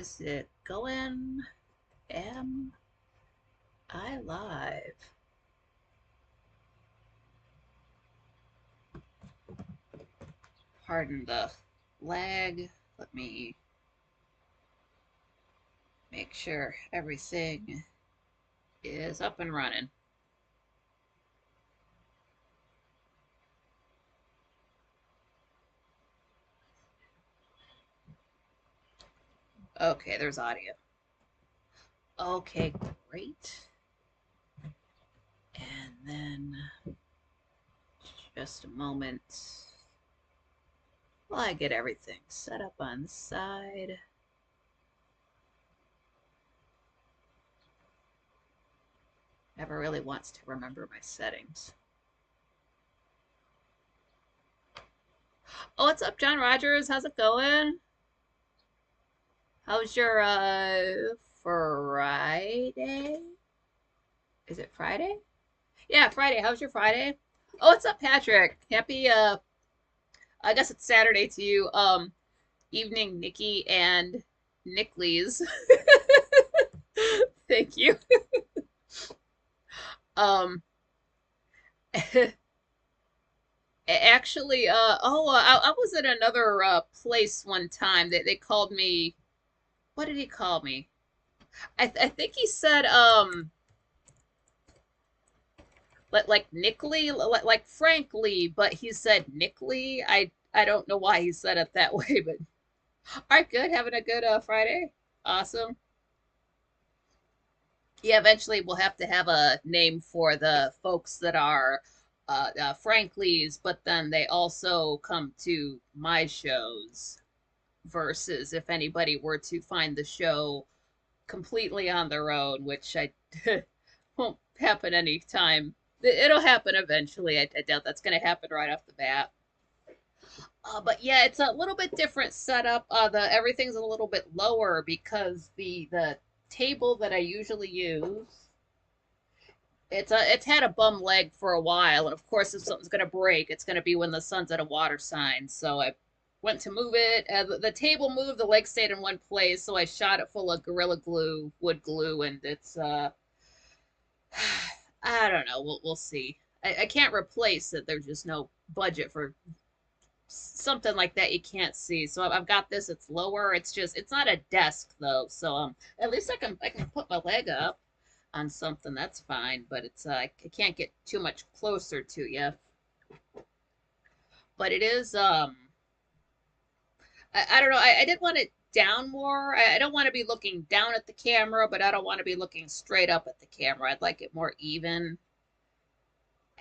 Is it going? Am I live? Pardon the lag. Let me make sure everything is up and running. Okay, there's audio. Okay, great. And then just a moment while I get everything set up on the side. Never really wants to remember my settings. Oh, what's up, John Rogers? How's it going? How's your Friday? Is it Friday? Yeah, Friday. How's your Friday? Oh, what's up, Patrick? Happy I guess it's Saturday to you. Evening, Nikki and Nickleys. Thank you. Um actually I was at another place one time that they called me. What did he call me? I think he said like Nickley, like frankly, but he said Nickley. I don't know why he said it that way, but all right, good. Having a good Friday. Awesome. Yeah, eventually we'll have to have a name for the folks that are Franklies, but then they also come to my shows. Versus if anybody were to find the show completely on their own, which I won't happen anytime. It'll happen eventually. I doubt that's going to happen right off the bat. But yeah, it's a little bit different setup. The everything's a little bit lower because the table that I usually use, it's had a bum leg for a while, and of course, if something's gonna break, it's gonna be when the sun's at a water sign. So I went to move it. The table moved, the leg stayed in one place, so I shot it full of Gorilla Glue, wood glue, and it's I don't know. We'll see. I can't replace it. There's just no budget for something like that you can't see. So I've got this. It's lower. It's not a desk though. So at least I can put my leg up on something. That's fine. But it's I can't get too much closer to you. But it is I don't know. I did want it down more. I don't want to be looking down at the camera, but I don't want to be looking straight up at the camera. I'd like it more even.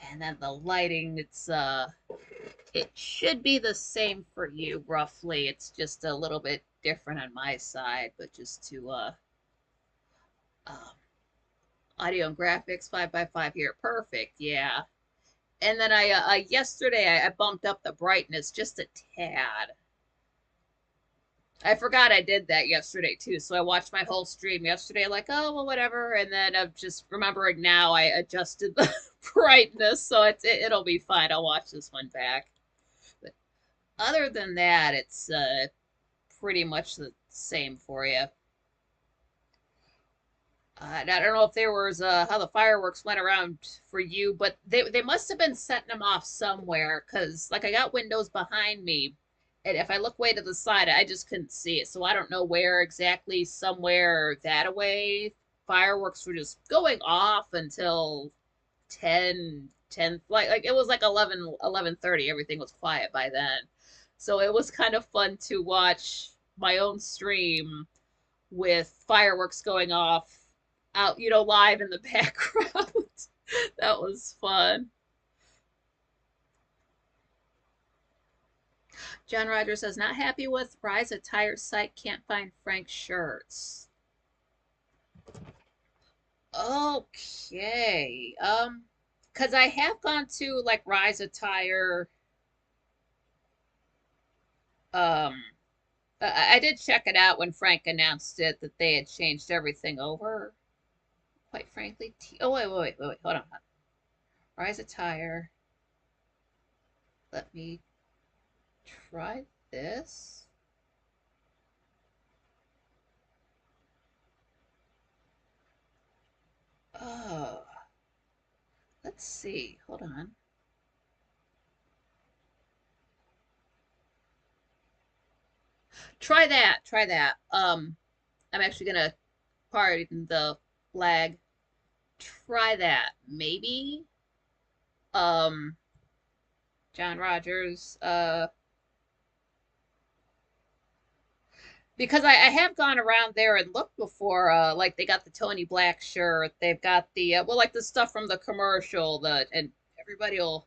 And then the lighting, it should be the same for you roughly. It's just a little bit different on my side, but just to um, audio and graphics 5x5 here. Perfect. Yeah. And then I yesterday I bumped up the brightness just a tad. I forgot I did that yesterday too. So I watched my whole stream yesterday, like, oh well, whatever. And then I'm just remembering now I adjusted the brightness, so it'll be fine. I'll watch this one back. But other than that, it's pretty much the same for you. I don't know if there was how the fireworks went around for you, but they must have been setting them off somewhere because like I got windows behind me, and if I look way to the side, I just couldn't see it. So I don't know where exactly. Somewhere that away, fireworks were just going off until 10, like it was like 11:30. Everything was quiet by then, so it was kind of fun to watch my own stream with fireworks going off out, live in the background. That was fun. John Rogers says, not happy with Rise Attire site, can't find Frank's shirts. Okay. Because I have gone to like Rise Attire. Um, I did check it out when Frank announced it that they had changed everything over. Quite frankly, oh wait, hold on. Rise Attire. Let me try this. Let's see. Hold on. Try that. Try that. I'm actually gonna pardon the lag. Try that. Maybe. Um, John Rogers. Because I have gone around there and looked before. Like they got the Tony Black shirt. They've got the well, like the stuff from the commercial. The and everybody else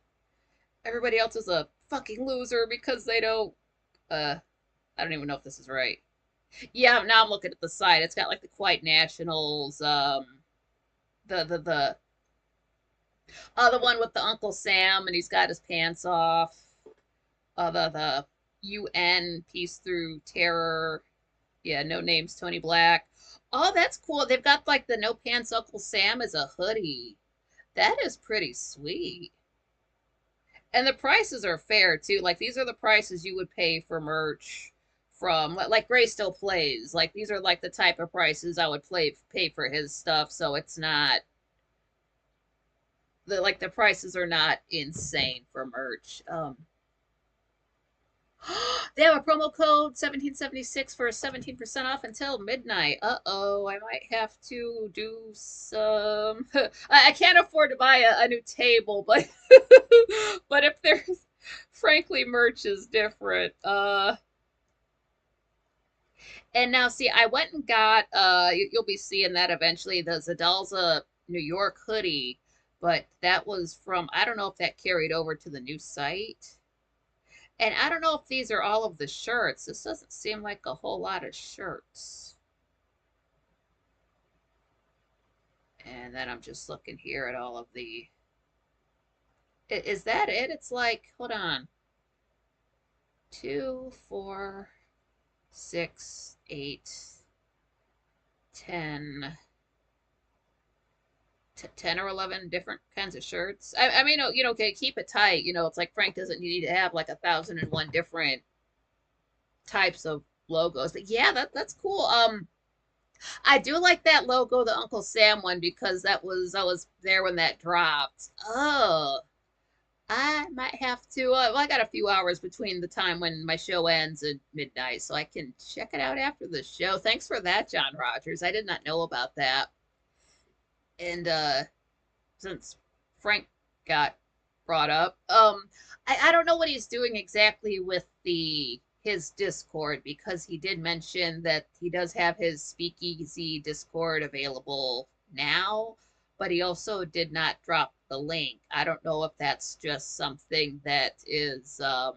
is a fucking loser because they don't. I don't even know if this is right. Yeah, now I'm looking at the site. It's got like the Quiet Nationals. The one with the Uncle Sam and he's got his pants off. The UN Peace Through Terror. Yeah, no names, Tony Black. Oh, that's cool. They've got like the No Pants Uncle Sam as a hoodie. That is pretty sweet. And the prices are fair too. Like these are the prices you would pay for merch from like Gray Still Plays. Like these are like the type of prices I would pay for his stuff. So it's not the prices are not insane for merch. They have a promo code 1776 for 17% off until midnight. Uh-oh, I might have to do some. I can't afford to buy a new table, but but if there's frankly merch is different. And now see, I went and got you'll be seeing that eventually, the Zadalza New York hoodie, but that was from I don't know if that carried over to the new site. And I don't know if these are all of the shirts. This doesn't seem like a whole lot of shirts. And then I'm just looking here at all of the. Is that it? It's like, hold on. 2, 4, 6, 8, 10. 10 or 11 different kinds of shirts. I mean, okay, keep it tight. It's like Frank doesn't need to have like 1,001 different types of logos. But yeah, that's cool. I do like that logo, the Uncle Sam one, because I was there when that dropped. Oh, I might have to. Well, I got a few hours between the time when my show ends at midnight, so I can check it out after the show. Thanks for that, John Rogers. I did not know about that. And since Frank got brought up, I don't know what he's doing exactly with the his Discord because he did mention that he does have his Speakeasy Discord available now, but he also did not drop the link. I don't know if that's just something that is I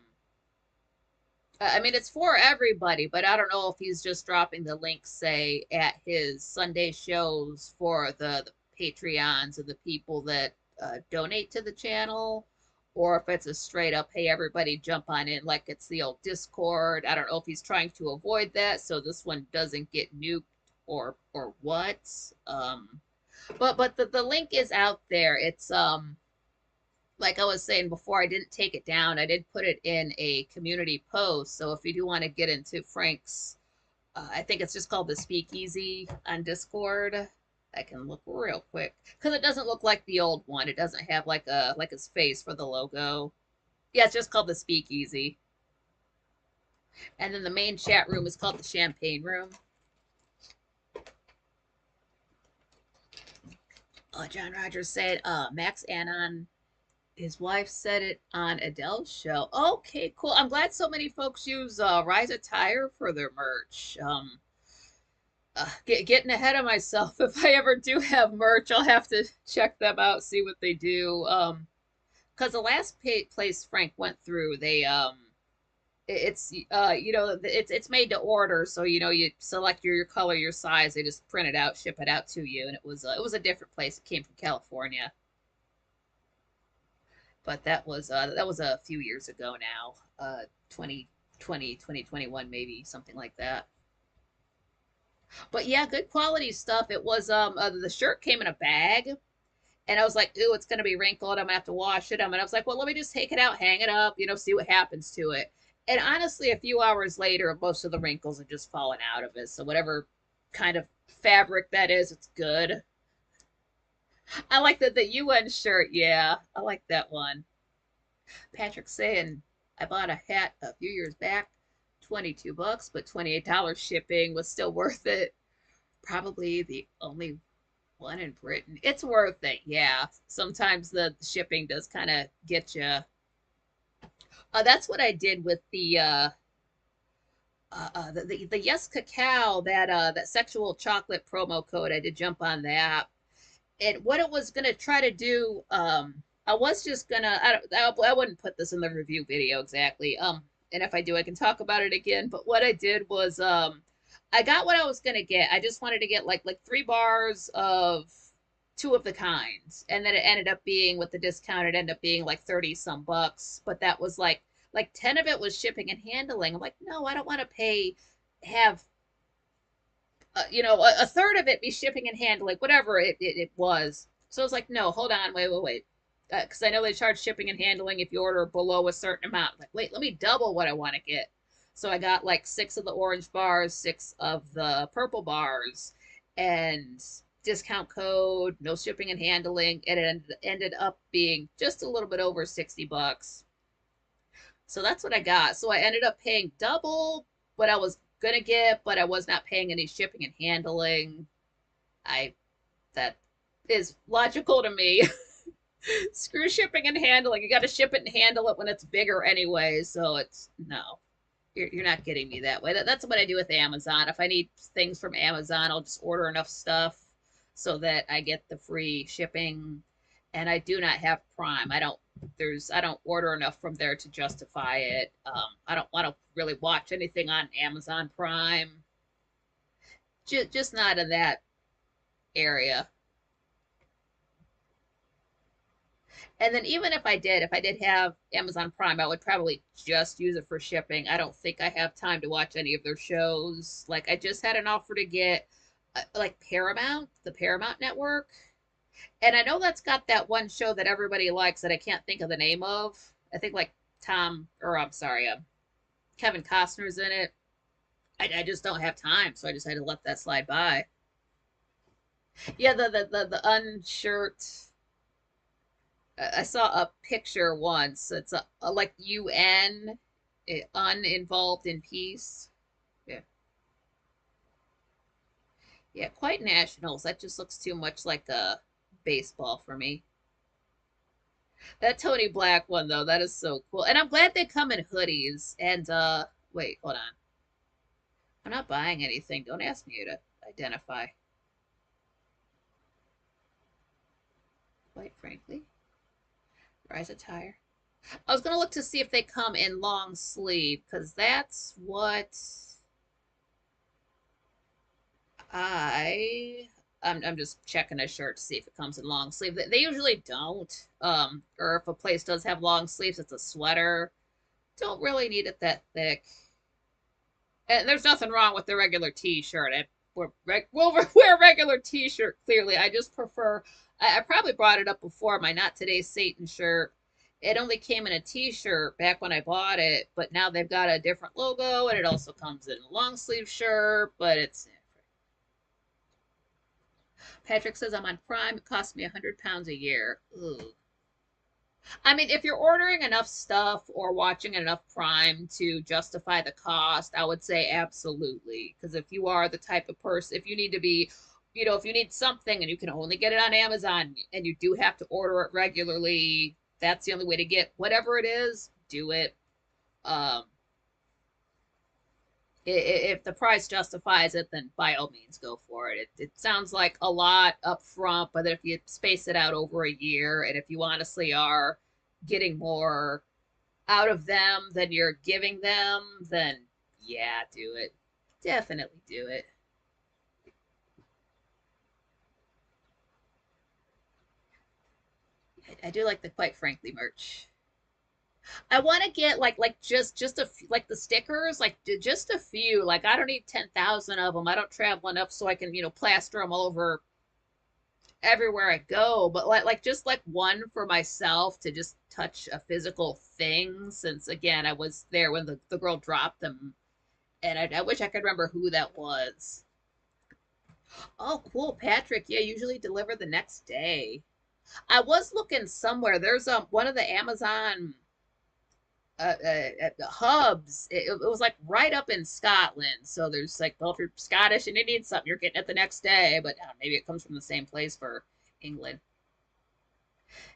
mean it's for everybody, but I don't know if he's just dropping the link say at his Sunday shows for the Patreons and the people that donate to the channel, or if it's a straight up, hey, everybody jump on in like it's the old Discord. I don't know if he's trying to avoid that so this one doesn't get nuked or what. But the link is out there. It's like I was saying before, I didn't take it down. I did put it in a community post. So if you do want to get into Frank's, I think it's just called the Speakeasy on Discord. I can look real quick because it doesn't look like the old one. It doesn't have like his face for the logo. Yeah, it's just called the Speakeasy. And then the main chat room is called the Champagne Room. John Rogers said, Max Anon, his wife said it on Adele's show. Okay, cool. I'm glad so many folks use Rise Attire for their merch. Getting ahead of myself. If I ever do have merch, I'll have to check them out, see what they do. Because the last place Frank went through, they it's made to order, so you select your color, your size, they just print it out, ship it out to you, and it was a different place. It came from California, but that was a few years ago now, 2020, 2021, maybe something like that. But yeah, good quality stuff. It was the shirt came in a bag, and I was like, ooh, it's gonna be wrinkled. I'm gonna have to wash it. And I was like, well, let me just take it out, hang it up, see what happens to it. And honestly, a few hours later, most of the wrinkles had just fallen out of it. So whatever kind of fabric that is, it's good. I like the UN shirt. Yeah, I like that one. Patrick saying I bought a hat a few years back, 22 bucks, but $28 shipping was still worth it. Probably the only one in Britain. It's worth it. Yeah. Sometimes the shipping does kind of get you. That's what I did with the Yes Cacao, that sexual chocolate promo code. I did jump on that, and what it was gonna try to do, I was just gonna, I wouldn't put this in the review video exactly, and if I do, I can talk about it again. But what I did was, I got what I was gonna get. I just wanted to get like 3 bars of two of the kinds, and then it ended up being, with the discount, it ended up being like 30 some bucks. But that was like 10 of it was shipping and handling. I'm like, no, I don't want to pay, have a third of it be shipping and handling, whatever it was. So I was like, no, hold on, wait. Because I know they charge shipping and handling if you order below a certain amount. Like, wait, let me double what I want to get. So I got like 6 of the orange bars, 6 of the purple bars, and discount code, no shipping and handling. And it ended up being just a little bit over 60 bucks. So that's what I got. So I ended up paying double what I was gonna get, but I was not paying any shipping and handling. I That is logical to me. Screw shipping and handling. You got to ship it and handle it when it's bigger anyway. So it's no, you're not getting me that way. That's what I do with Amazon. If I need things from Amazon, I'll just order enough stuff so that I get the free shipping. And I do not have Prime. I don't order enough from there to justify it. I don't want to really watch anything on Amazon Prime. Just not in that area. And then even if I did have Amazon Prime, I would probably just use it for shipping. I don't think I have time to watch any of their shows. Like I just had an offer to get like Paramount, the Paramount Network. And I know that's got that one show that everybody likes that I can't think of the name of. I think like I'm sorry, Kevin Costner's in it. I just don't have time, so I just had to let that slide by. Yeah, the unshirt. I saw a picture once. It's a like UN, uninvolved in peace. Yeah, yeah, quite nationals. That just looks too much like a baseball for me. That Tony Black one though, that is so cool. And I'm glad they come in hoodies. And wait, hold on. I'm not buying anything. Don't ask me to identify. Quite frankly. Rise attire. I was gonna look to see if they come in long sleeve, because that's what I I'm just checking a shirt to see if it comes in long sleeve. They usually don't. Or if a place does have long sleeves, it's a sweater. Don't really need it that thick. And there's nothing wrong with the regular t-shirt. We'll wear a regular t-shirt, clearly. I just prefer, I probably brought it up before, my Not Today Satan shirt. It only came in a t-shirt back when I bought it, but now they've got a different logo, and it also comes in a long sleeve shirt, but it's... Patrick says I'm on Prime. It costs me £100 a year. Ooh. I mean, if you're ordering enough stuff or watching enough Prime to justify the cost, I would say absolutely. Because if you are the type of person, if you need to be, if you need something and you can only get it on Amazon and you do have to order it regularly, that's the only way to get whatever it is, do it. Um, if the price justifies it, then by all means go for it. It sounds like a lot up front, but if you space it out over a year, and if you honestly are getting more out of them than you're giving them, then yeah, do it. Definitely do it. I do like the Quite Frankly merch. I want to get like just a few, like the stickers, like just a few. Like I don't need 10,000 of them. I don't travel enough so I can plaster them all over everywhere I go. But like just like one for myself to just touch a physical thing. Since again I was there when the girl dropped them, and I wish I could remember who that was. Oh, cool, Patrick. Yeah, usually deliver the next day. I was looking somewhere. There's one of the Amazon hubs. It was like right up in Scotland. So there's like, well, if you're Scottish and you need something, you're getting it the next day. But maybe it comes from the same place for England.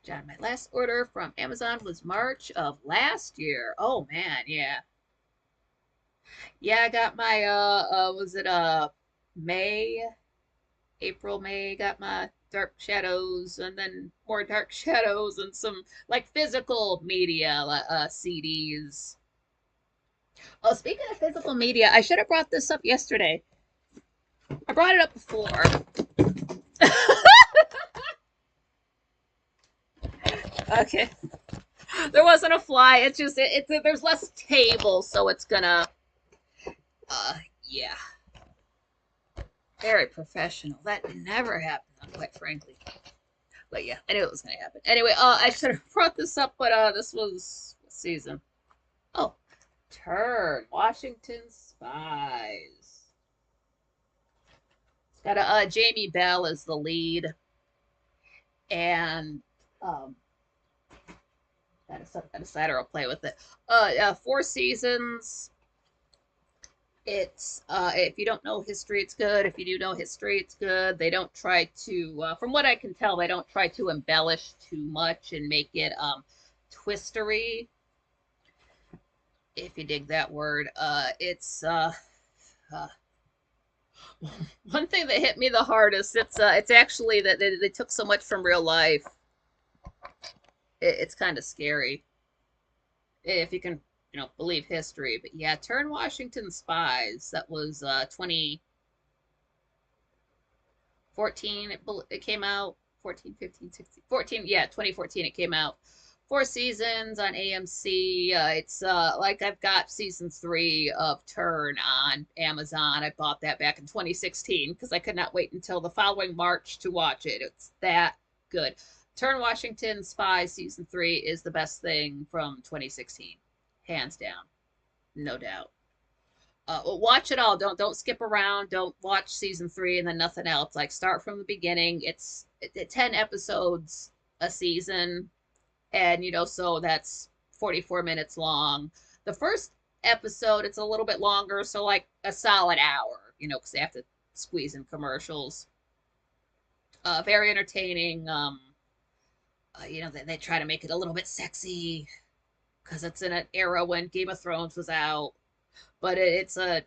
John, my last order from Amazon was March of last year. Oh man, yeah. Yeah, I got my was it May, April, May, got my Dark Shadows and then more Dark Shadows and some like physical media CDs. Oh, speaking of physical media, I should have brought this up yesterday. I brought it up before. Okay. There wasn't a fly. It's just there's less tables, so it's gonna uh yeah. Very professional. That never happened, quite frankly. But yeah, I knew it was gonna happen. Anyway, I should have brought this up, but this was what season. Oh, Turn Washington Spies. It's got a Jamie Bell as the lead, and got a cider. I'll play with it. 4 seasons. It's if you don't know history, it's good. If you do know history, it's good. They don't try to, from what I can tell, they don't try to embellish too much and make it twistery. If you dig that word, it's uh, one thing that hit me the hardest. It's actually that they took so much from real life. It's kind of scary if you can, believe history. But yeah, Turn Washington Spies. That was 2014. It came out 14, 15, 16, 14. Yeah, 2014. It came out. 4 seasons on AMC. It's like I've got season 3 of Turn on Amazon. I bought that back in 2016 because I could not wait until the following March to watch it. It's that good. Turn Washington Spy season 3 is the best thing from 2016, hands down, no doubt. Watch it all. Don't skip around. Don't watch season 3 and then nothing else. Like start from the beginning. It's 10 episodes a season, and so that's 44 minutes long. The first episode it's a little bit longer, so like a solid hour, because they have to squeeze in commercials. Very entertaining. They try to make it a little bit sexy because it's in an era when Game of Thrones was out, but it's a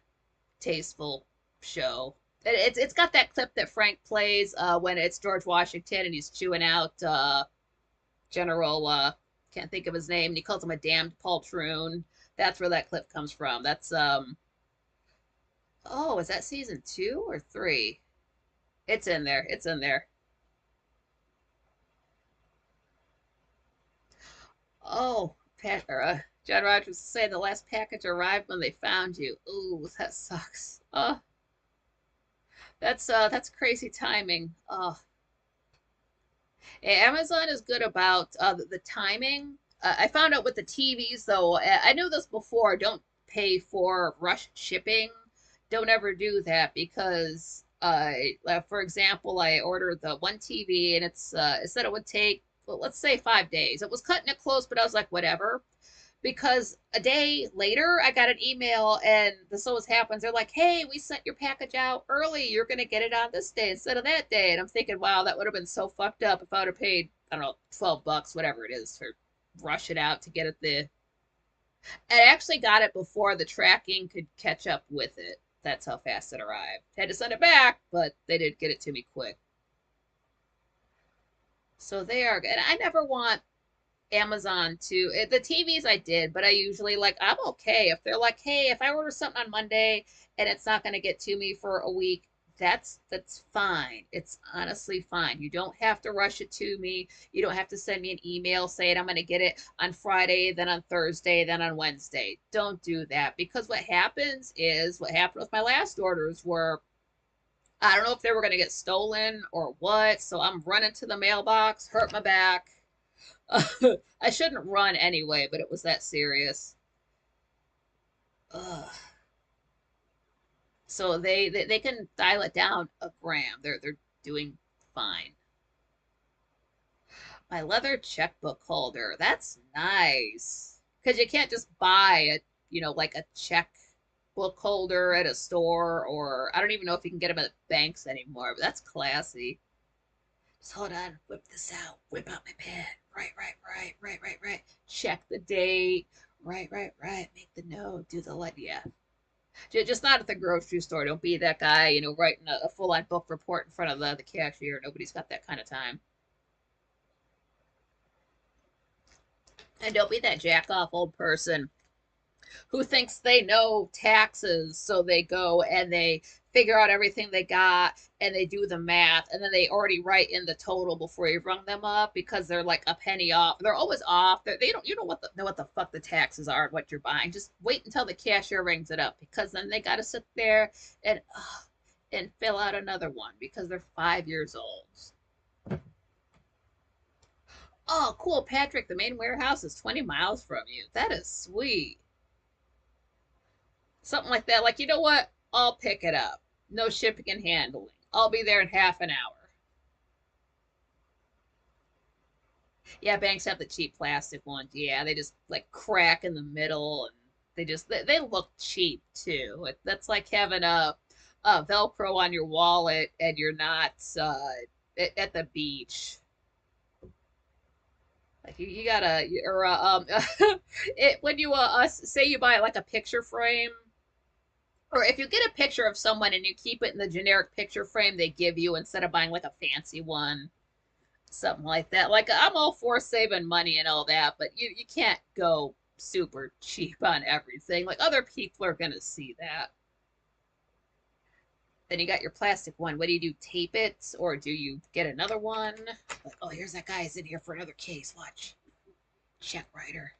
tasteful show. It's got that clip that Frank plays when it's George Washington and he's chewing out General, can't think of his name, and he calls him a damned poltroon. That's where that clip comes from. That's oh, is that season 2 or 3? It's in there. It's in there. Oh, John Rogers was saying the last package arrived when they found you. Ooh, that sucks. Oh, that's crazy timing. Oh, Amazon is good about the timing. I found out with the TVs though. I knew this before. Don't pay for rush shipping. Don't ever do that because, for example, I ordered the one TV and it said it would take, well, let's say 5 days. It was cutting it close, but I was like, whatever, because a day later I got an email and this always happens. They're like, hey, we sent your package out early. You're going to get it on this day instead of that day. And I'm thinking, wow, that would have been so fucked up if I would have paid, I don't know, 12 bucks, whatever it is, for rush it out to get it the. I actually got it before the tracking could catch up with it. That's how fast it arrived. Had to send it back, but they did get it to me quick. So they are good. I never want Amazon to the TVs I did, but I usually like I'm okay if they're like, hey, if I order something on Monday and it's not going to get to me for a week, that's fine. It's honestly fine. You don't have to rush it to me. You don't have to send me an email saying I'm going to get it on Friday, then on Thursday, then on Wednesday. Don't do that because what happens is what happened with my last orders were I don't know if they were going to get stolen or what, so I'm running to the mailbox, hurt my back. I shouldn't run anyway, but it was that serious. Ugh. So they can dial it down a gram. They're doing fine. My leather checkbook holder. That's nice. Because you can't just buy a, like a checkbook holder at a store, or I don't even know if you can get them at banks anymore, but that's classy. Just hold on, whip this out, whip out my pen. Right. Check the date. Right. Make the note, do the light. Yeah. Just not at the grocery store. Don't be that guy, writing a full-on book report in front of the cashier. Nobody's got that kind of time. And don't be that jack off old person who thinks they know taxes, so they go and they figure out everything they got and they do the math and then they already write in the total before you rung them up because they're like a penny off. They're always off. They don't you know what the fuck the taxes are and what you're buying. Just wait until the cashier rings it up because then they got to sit there and fill out another one because they're 5 years old. Oh, cool, Patrick. The main warehouse is 20 miles from you. That is sweet. Something like that. Like, you know what? I'll pick it up. No shipping and handling. I'll be there in half an hour. Yeah, banks have the cheap plastic ones. Yeah, they just like crack in the middle and they look cheap too. That's like having a Velcro on your wallet and you're not at the beach. Like you gotta or it when you say you buy like a picture frame, or if you get a picture of someone and you keep it in the generic picture frame they give you instead of buying like a fancy one, something like that. Like I'm all for saving money and all that, but you can't go super cheap on everything. Like other people are gonna see that. Then you got your plastic one. What do? Tape it or do you get another one? Like, oh, here's that guy. He's in here for another case. Watch. Check writer.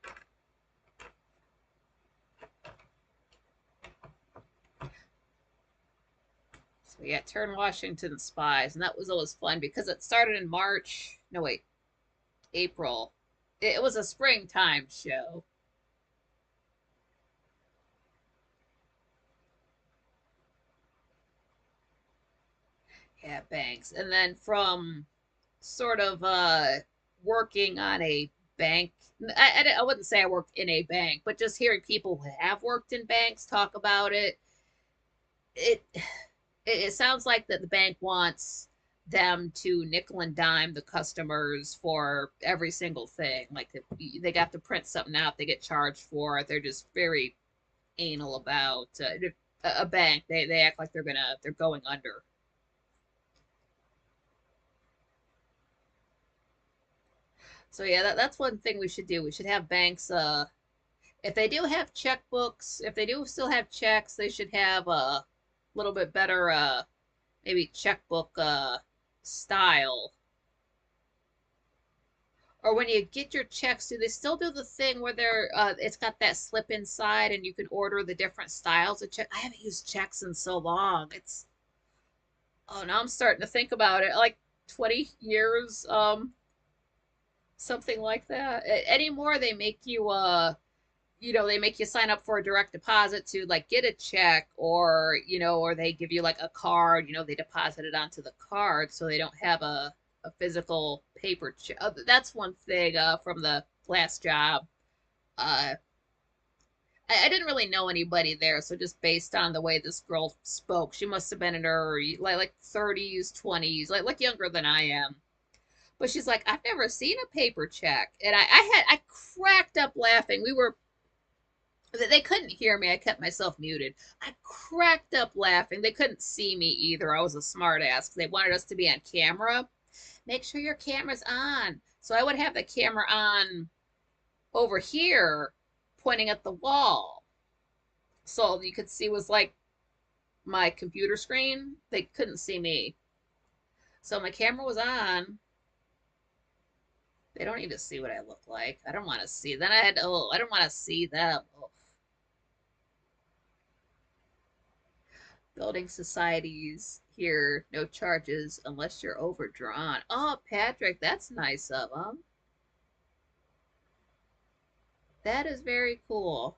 So yeah, Turn Washington Spies, and that was always fun because it started in March. No, wait, April. It was a springtime show. Yeah, banks. And then from sort of working on a bank, I wouldn't say I worked in a bank, but just hearing people who have worked in banks talk about it it sounds like that the bank wants them to nickel and dime the customers for every single thing. Like if they got to print something out, they get charged for it. They're just very anal about a bank. They act like they're going under. So yeah, that's one thing we should do. We should have banks. If they do have checkbooks, if they do still have checks, they should have a little bit better maybe checkbook style. Or when you get your checks, do they still do the thing where they're it's got that slip inside and you can order the different styles of check? I haven't used checks in so long. It's oh now I'm starting to think about it. Like 20 years, something like that. Anymore they make you they make you sign up for a direct deposit to like get a check, or or they give you like a card, they deposit it onto the card so they don't have a physical paper check. That's one thing from the last job. uh I didn't really know anybody there, so just based on the way this girl spoke, she must have been in her like 30s 20s, like younger than I am. But she's like, I've never seen a paper check. And I cracked up laughing. They couldn't hear me. I kept myself muted. I cracked up laughing. They couldn't see me either. I was a smart ass. They wanted us to be on camera. Make sure your camera's on. So I would have the camera on over here, pointing at the wall. So all you could see was like my computer screen. They couldn't see me. So my camera was on. They don't need to see what I look like. I don't want to see. Then I don't want to see them. Oh. Building societies here, no charges unless you're overdrawn. Oh, Patrick, that's nice of them. That is very cool.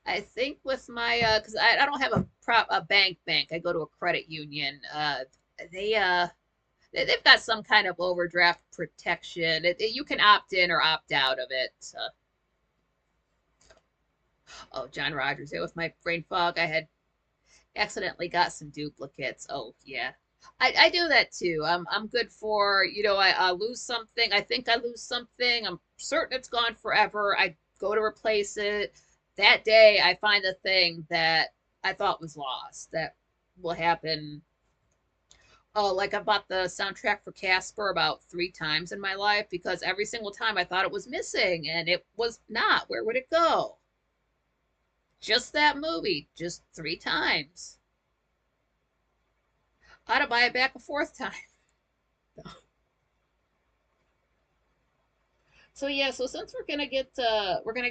I think with my because I don't have a bank. I go to a credit union. They they've got some kind of overdraft protection. You can opt in or opt out of it. Oh, John Rogers. It was my brain fog. I had accidentally got some duplicates. Oh yeah. I do that too. I'm good for, I lose something. I think I lose something. I'm certain it's gone forever. I go to replace it. That day I find the thing that I thought was lost. That will happen. Oh, like I bought the soundtrack for Casper about 3 times in my life because every single time I thought it was missing and it was not. Where would it go? Just that movie, just 3 times. I ought to buy it back a fourth time. So yeah, so since we're gonna get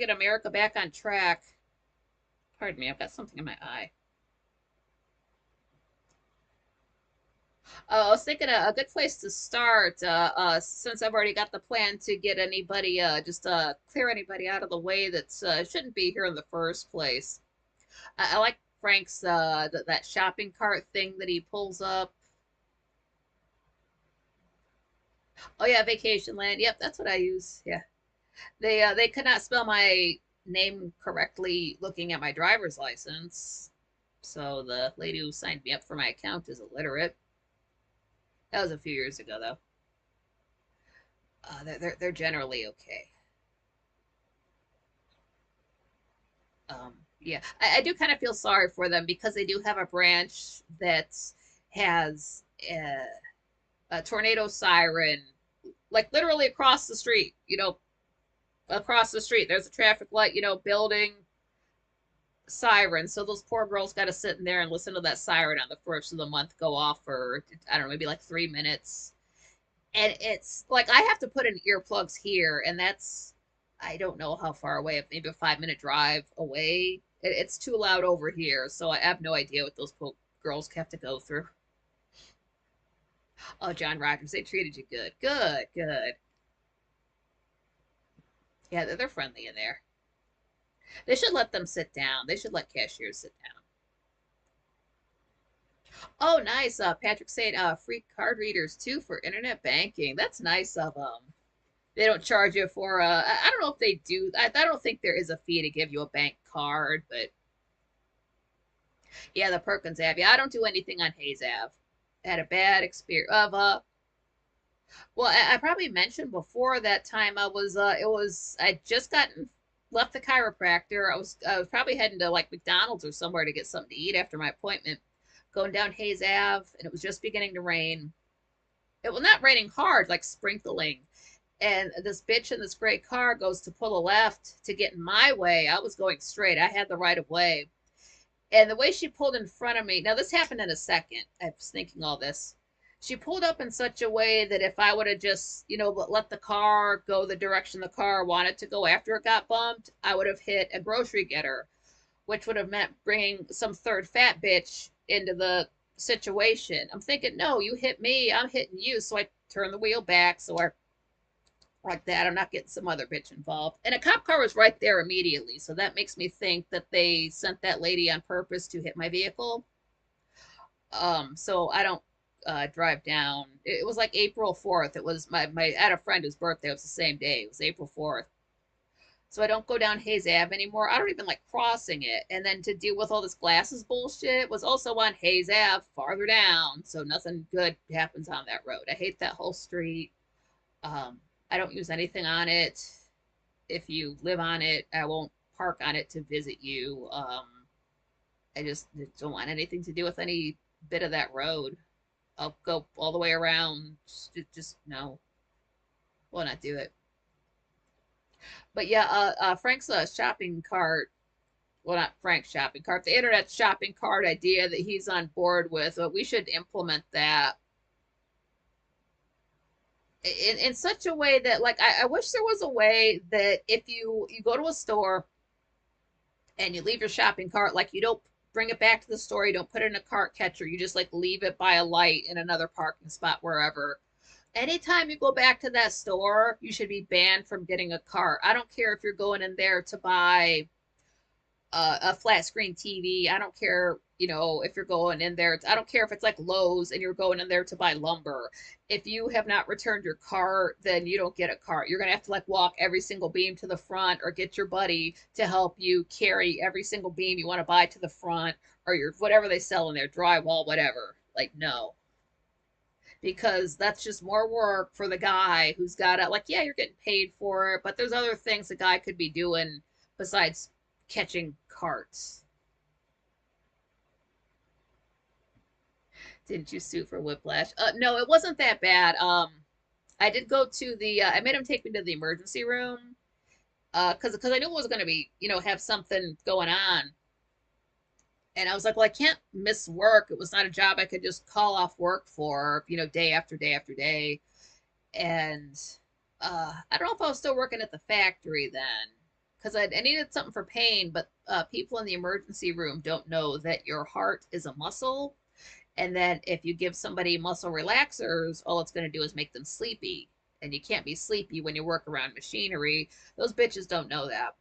America back on track. Pardon me, I've got something in my eye. I was thinking a good place to start, since I've already got the plan to get anybody, just clear anybody out of the way that shouldn't be here in the first place. I like Frank's that shopping cart thing that he pulls up. Oh yeah, Vacation Land. Yep, that's what I use. Yeah, they could not spell my name correctly looking at my driver's license. So the lady who signed me up for my account is illiterate. That was a few years ago, though. They're generally okay. Yeah, I do kind of feel sorry for them because they do have a branch that has a tornado siren, like literally across the street. Across the street, there's a traffic light, building siren. So those poor girls got to sit in there and listen to that siren on the first of the month go off for, I don't know, maybe like 3 minutes. And it's like I have to put in earplugs here, and that's, I don't know how far away, maybe a 5 minute drive away. It's too loud over here, so I have no idea what those poor girls have to go through. Oh, John Rogers, they treated you good. Good, good. Yeah, they're friendly in there. They should let them sit down. They should let cashiers sit down. Oh, nice. Patrick saying free card readers too for internet banking. That's nice of them. They don't charge you for I don't know if they do. I don't think there is a fee to give you a bank card, but yeah, the Perkins Ave. Yeah, I don't do anything on Hayes Ave. I had a bad experience of well, I probably mentioned before that time I just gotten left the chiropractor. I was probably heading to like McDonald's or somewhere to get something to eat after my appointment. Going down Hayes Ave, and it was just beginning to rain. It was not raining hard, like sprinkling. And this bitch in this gray car goes to pull a left to get in my way. I was going straight. I had the right of way. And the way she pulled in front of me, now this happened in a second. I was thinking all this. She pulled up in such a way that if I would have just, let the car go the direction the car wanted to go after it got bumped, I would have hit a grocery getter, which would have meant bringing some third fat bitch into the situation. I'm thinking, no, you hit me, I'm hitting you. So I turn the wheel back so I like that. I'm not getting some other bitch involved. And a cop car was right there immediately. So that makes me think that they sent that lady on purpose to hit my vehicle. So I don't drive down. It was like April 4th. It was I had a friend whose birthday. It was the same day. It was April 4th. So I don't go down Hayes Ave anymore. I don't even like crossing it. And then to deal with all this glasses bullshit was also on Hayes Ave farther down. So nothing good happens on that road. I hate that whole street. I don't use anything on it. If you live on it, I won't park on it to visit you. I just don't want anything to do with any bit of that road. I'll go all the way around. Just no, will not do it. But yeah, Frank's shopping cart. Well, not Frank's shopping cart. The internet shopping cart idea that he's on board with. We should implement that in such a way that, like, I wish there was a way that if you go to a store and you leave your shopping cart, like you don't bring it back to the store, you don't put it in a cart catcher, you just like leave it by a light in another parking spot wherever. Anytime you go back to that store, you should be banned from getting a cart. I don't care if you're going in there to buy a flat screen TV. I don't care, if you're going in there. I don't care if it's like Lowe's and you're going in there to buy lumber. If you have not returned your cart, then you don't get a cart. You're gonna have to like walk every single beam to the front, or get your buddy to help you carry every single beam you want to buy to the front, or your whatever they sell in there, drywall, whatever. Like, no, because that's just more work for the guy who's got to, like, yeah, you're getting paid for it, but there's other things the guy could be doing besides catching carts. Didn't you sue for whiplash? No, it wasn't that bad. I did go to the I made him take me to the emergency room, because I knew it was going to be, have something going on. And I was like, well, I can't miss work. It was not a job I could just call off work for, day after day after day. And I don't know if I was still working at the factory then, because I needed something for pain, but people in the emergency room don't know that your heart is a muscle, and that if you give somebody muscle relaxers, all it's going to do is make them sleepy. And you can't be sleepy when you work around machinery. Those bitches don't know that.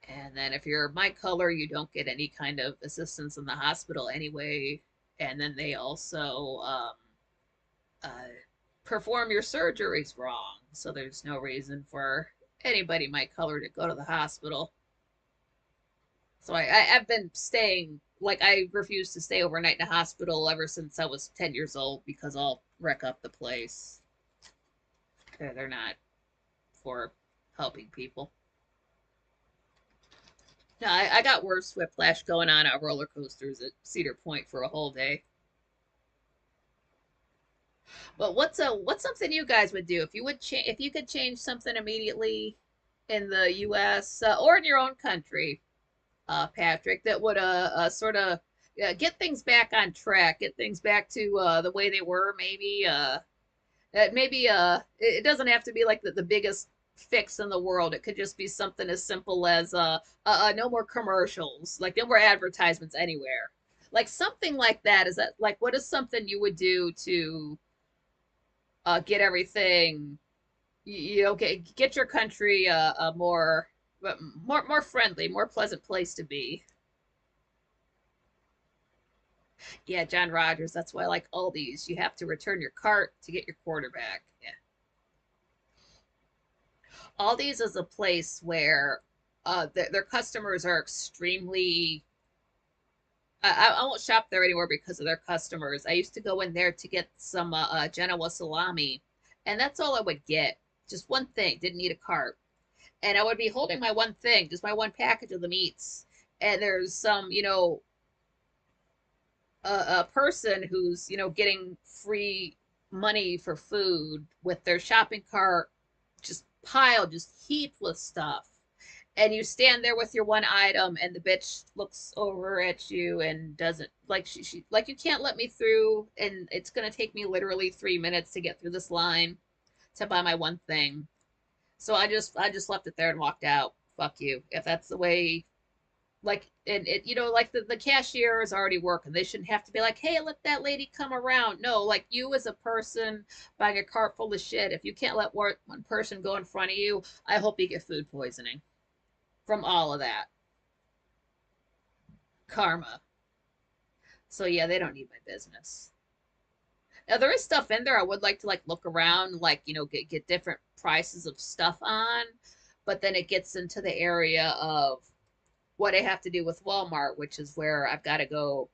And then if you're my color, you don't get any kind of assistance in the hospital anyway. And then they also uh, perform your surgeries wrong. So there's no reason for anybody my color to go to the hospital. So I've been staying, like, I refused to stay overnight in a hospital ever since I was 10 years old, because I'll wreck up the place. They're not for helping people. No, I got worse whiplash going on at roller coasters at Cedar Point for a whole day. But what's something you guys would do if if you could change something immediately in the U.S. Or in your own country, Patrick, that would sort of get things back on track, get things back to the way they were, maybe it doesn't have to be like the biggest fix in the world. It could just be something as simple as no more commercials, like no more advertisements anywhere, like something like that. Is that, like, what is something you would do to get everything, get your country a more friendly, more pleasant place to be? Yeah, John Rogers. That's why I like Aldi's. You have to return your cart to get your quarterback. Yeah. Aldi's is a place where their customers are extremely. I won't shop there anymore because of their customers. I used to go in there to get some Genoa salami, and that's all I would get. Just one thing. Didn't need a cart, and I would be holding my one thing, just my one package of the meats. And there's some, a person who's, getting free money for food with their shopping cart just piled, just heaped with stuff. And you stand there with your one item, and the bitch looks over at you and doesn't, like, she like, you can't let me through, and it's gonna take me literally 3 minutes to get through this line to buy my one thing. So I just left it there and walked out. Fuck you. If that's the way, like, and it, like, the cashier is already working. They shouldn't have to be like, hey, let that lady come around. No, like, you as a person buying a cart full of shit, if you can't let one person go in front of you, I hope you get food poisoning from all of that karma. So yeah, they don't need my business. Now there is stuff in there I would like to, like, look around, like, get different prices of stuff on, but then it gets into the area of what I have to do with Walmart, which is where I've got to go,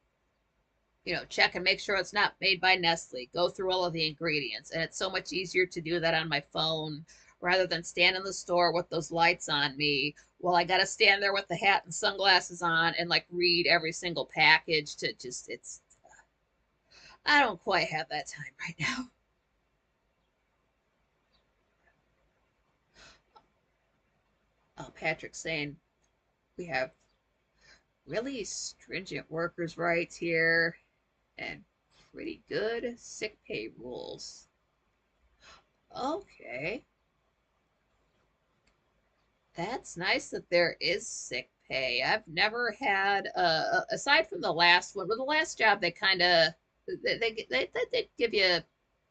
check and make sure it's not made by Nestle, go through all of the ingredients. And it's so much easier to do that on my phone rather than stand in the store with those lights on me while I got to stand there with the hat and sunglasses on and, like, read every single package. To just, I don't quite have that time right now. Oh, Patrick's saying we have really stringent workers' rights here and pretty good sick pay rules. Okay. That's nice that there is sick pay. I've never had, aside from the last one, well, the last job, they kind of, they give you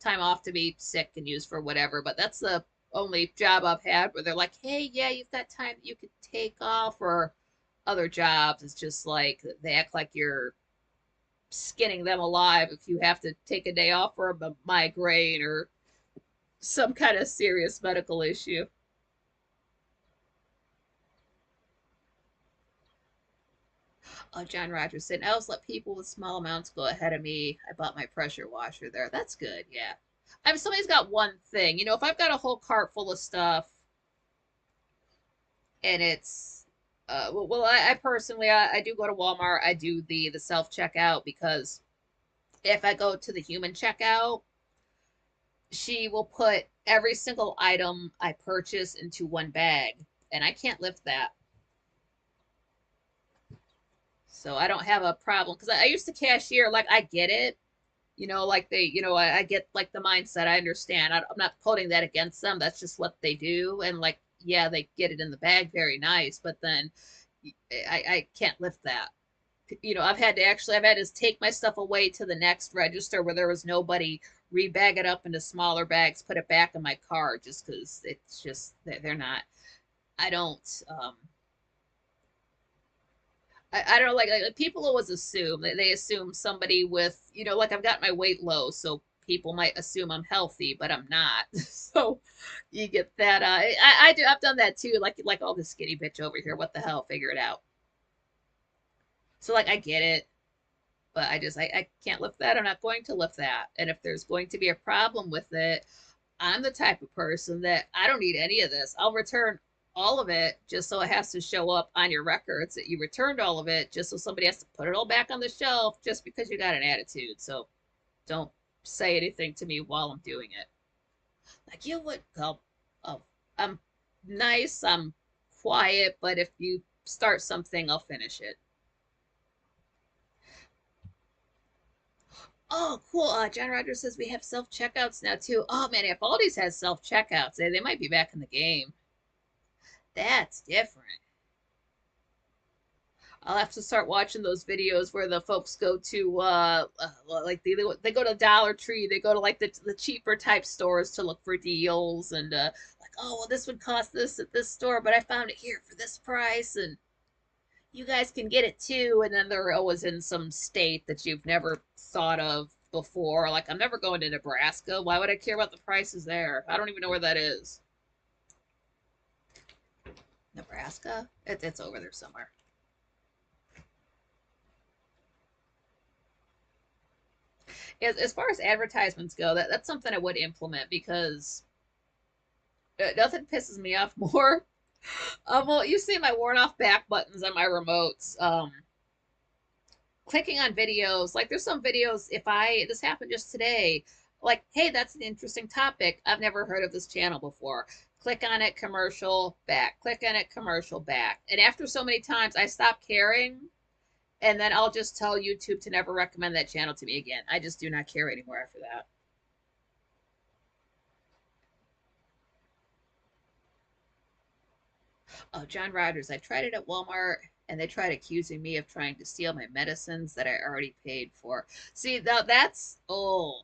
time off to be sick and use for whatever, but that's the only job I've had where they're like, hey, yeah, you've got time that you could take off, or other jobs, it's just like they act like you're skinning them alive if you have to take a day off for a migraine or some kind of serious medical issue. Oh, John Rogers said, I always let people with small amounts go ahead of me. I bought my pressure washer there. That's good, yeah. I mean, somebody's got one thing. You know, if I've got a whole cart full of stuff and it's well, I personally I do go to Walmart. I do the self checkout because if I go to the human checkout, she will put every single item I purchase into one bag, and I can't lift that. So I don't have a problem because I used to cashier. Like I get it, like I get like the mindset. I understand. I'm not putting that against them. That's just what they do, and like yeah, they get it in the bag, very nice. But then I can't lift that. I've had to take my stuff away to the next register where there was nobody, rebag it up into smaller bags, put it back in my car just because it's just they're not. I don't. I don't know, like people always assume that they assume somebody with like I've got my weight low, so people might assume I'm healthy, but I'm not. So you get that. I do. I've done that too. Like all this skinny bitch over here. What the hell? Figure it out. So like I get it. But I can't lift that. I'm not going to lift that. And if there's going to be a problem with it, I'm the type of person that I don't need any of this. I'll return all of it just so it has to show up on your records that you returned all of it, just so somebody has to put it all back on the shelf just because you got an attitude. So don't say anything to me while I'm doing it. Like you would go, oh, I'm nice, I'm quiet, but if you start something, I'll finish it. Oh, cool. John Rogers says we have self checkouts now too. Oh man, if Aldi's has self checkouts, they might be back in the game. That's different. I'll have to start watching those videos where the folks go to like they go to Dollar Tree, they go to like the cheaper type stores to look for deals and like oh well this would cost this at this store, but I found it here for this price and you guys can get it too. And then they're always in some state that you've never thought of before. Like, I'm never going to Nebraska. Why would I care about the prices there? I don't even know where that is. Nebraska? It's over there somewhere. As far as advertisements go, that's something I would implement because nothing pisses me off more. Well, you see my worn off back buttons on my remotes. Clicking on videos, like there's some videos, if I this happened just today, like hey, that's an interesting topic, I've never heard of this channel before, click on it, commercial, back, click on it, commercial, back, and after so many times I stop caring, and then I'll just tell YouTube to never recommend that channel to me again. I just do not care anymore after that. Oh, John Rogers, I tried it at Walmart and they tried accusing me of trying to steal my medicines that I already paid for. See, now that's, oh,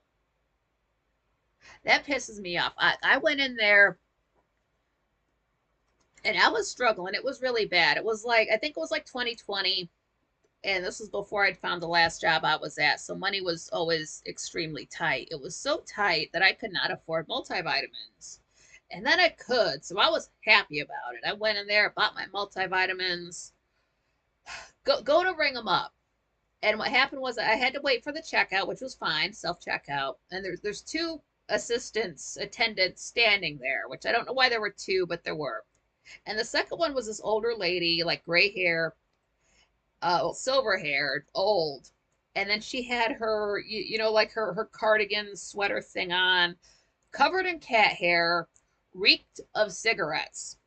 that pisses me off. I went in there and I was struggling. It was really bad. It was like, I think it was like 2020. And this was before I'd found the last job I was at. So money was always extremely tight. It was so tight that I could not afford multivitamins. And then I could. So I was happy about it. I went in there, bought my multivitamins, go to ring them up. And what happened was I had to wait for the checkout, which was fine, self checkout. And there's two assistants, attendants standing there, which I don't know why there were two, but there were. And the second one was this older lady, like gray hair, silver haired, old. And then she had her, like her cardigan sweater thing on, covered in cat hair, reeked of cigarettes.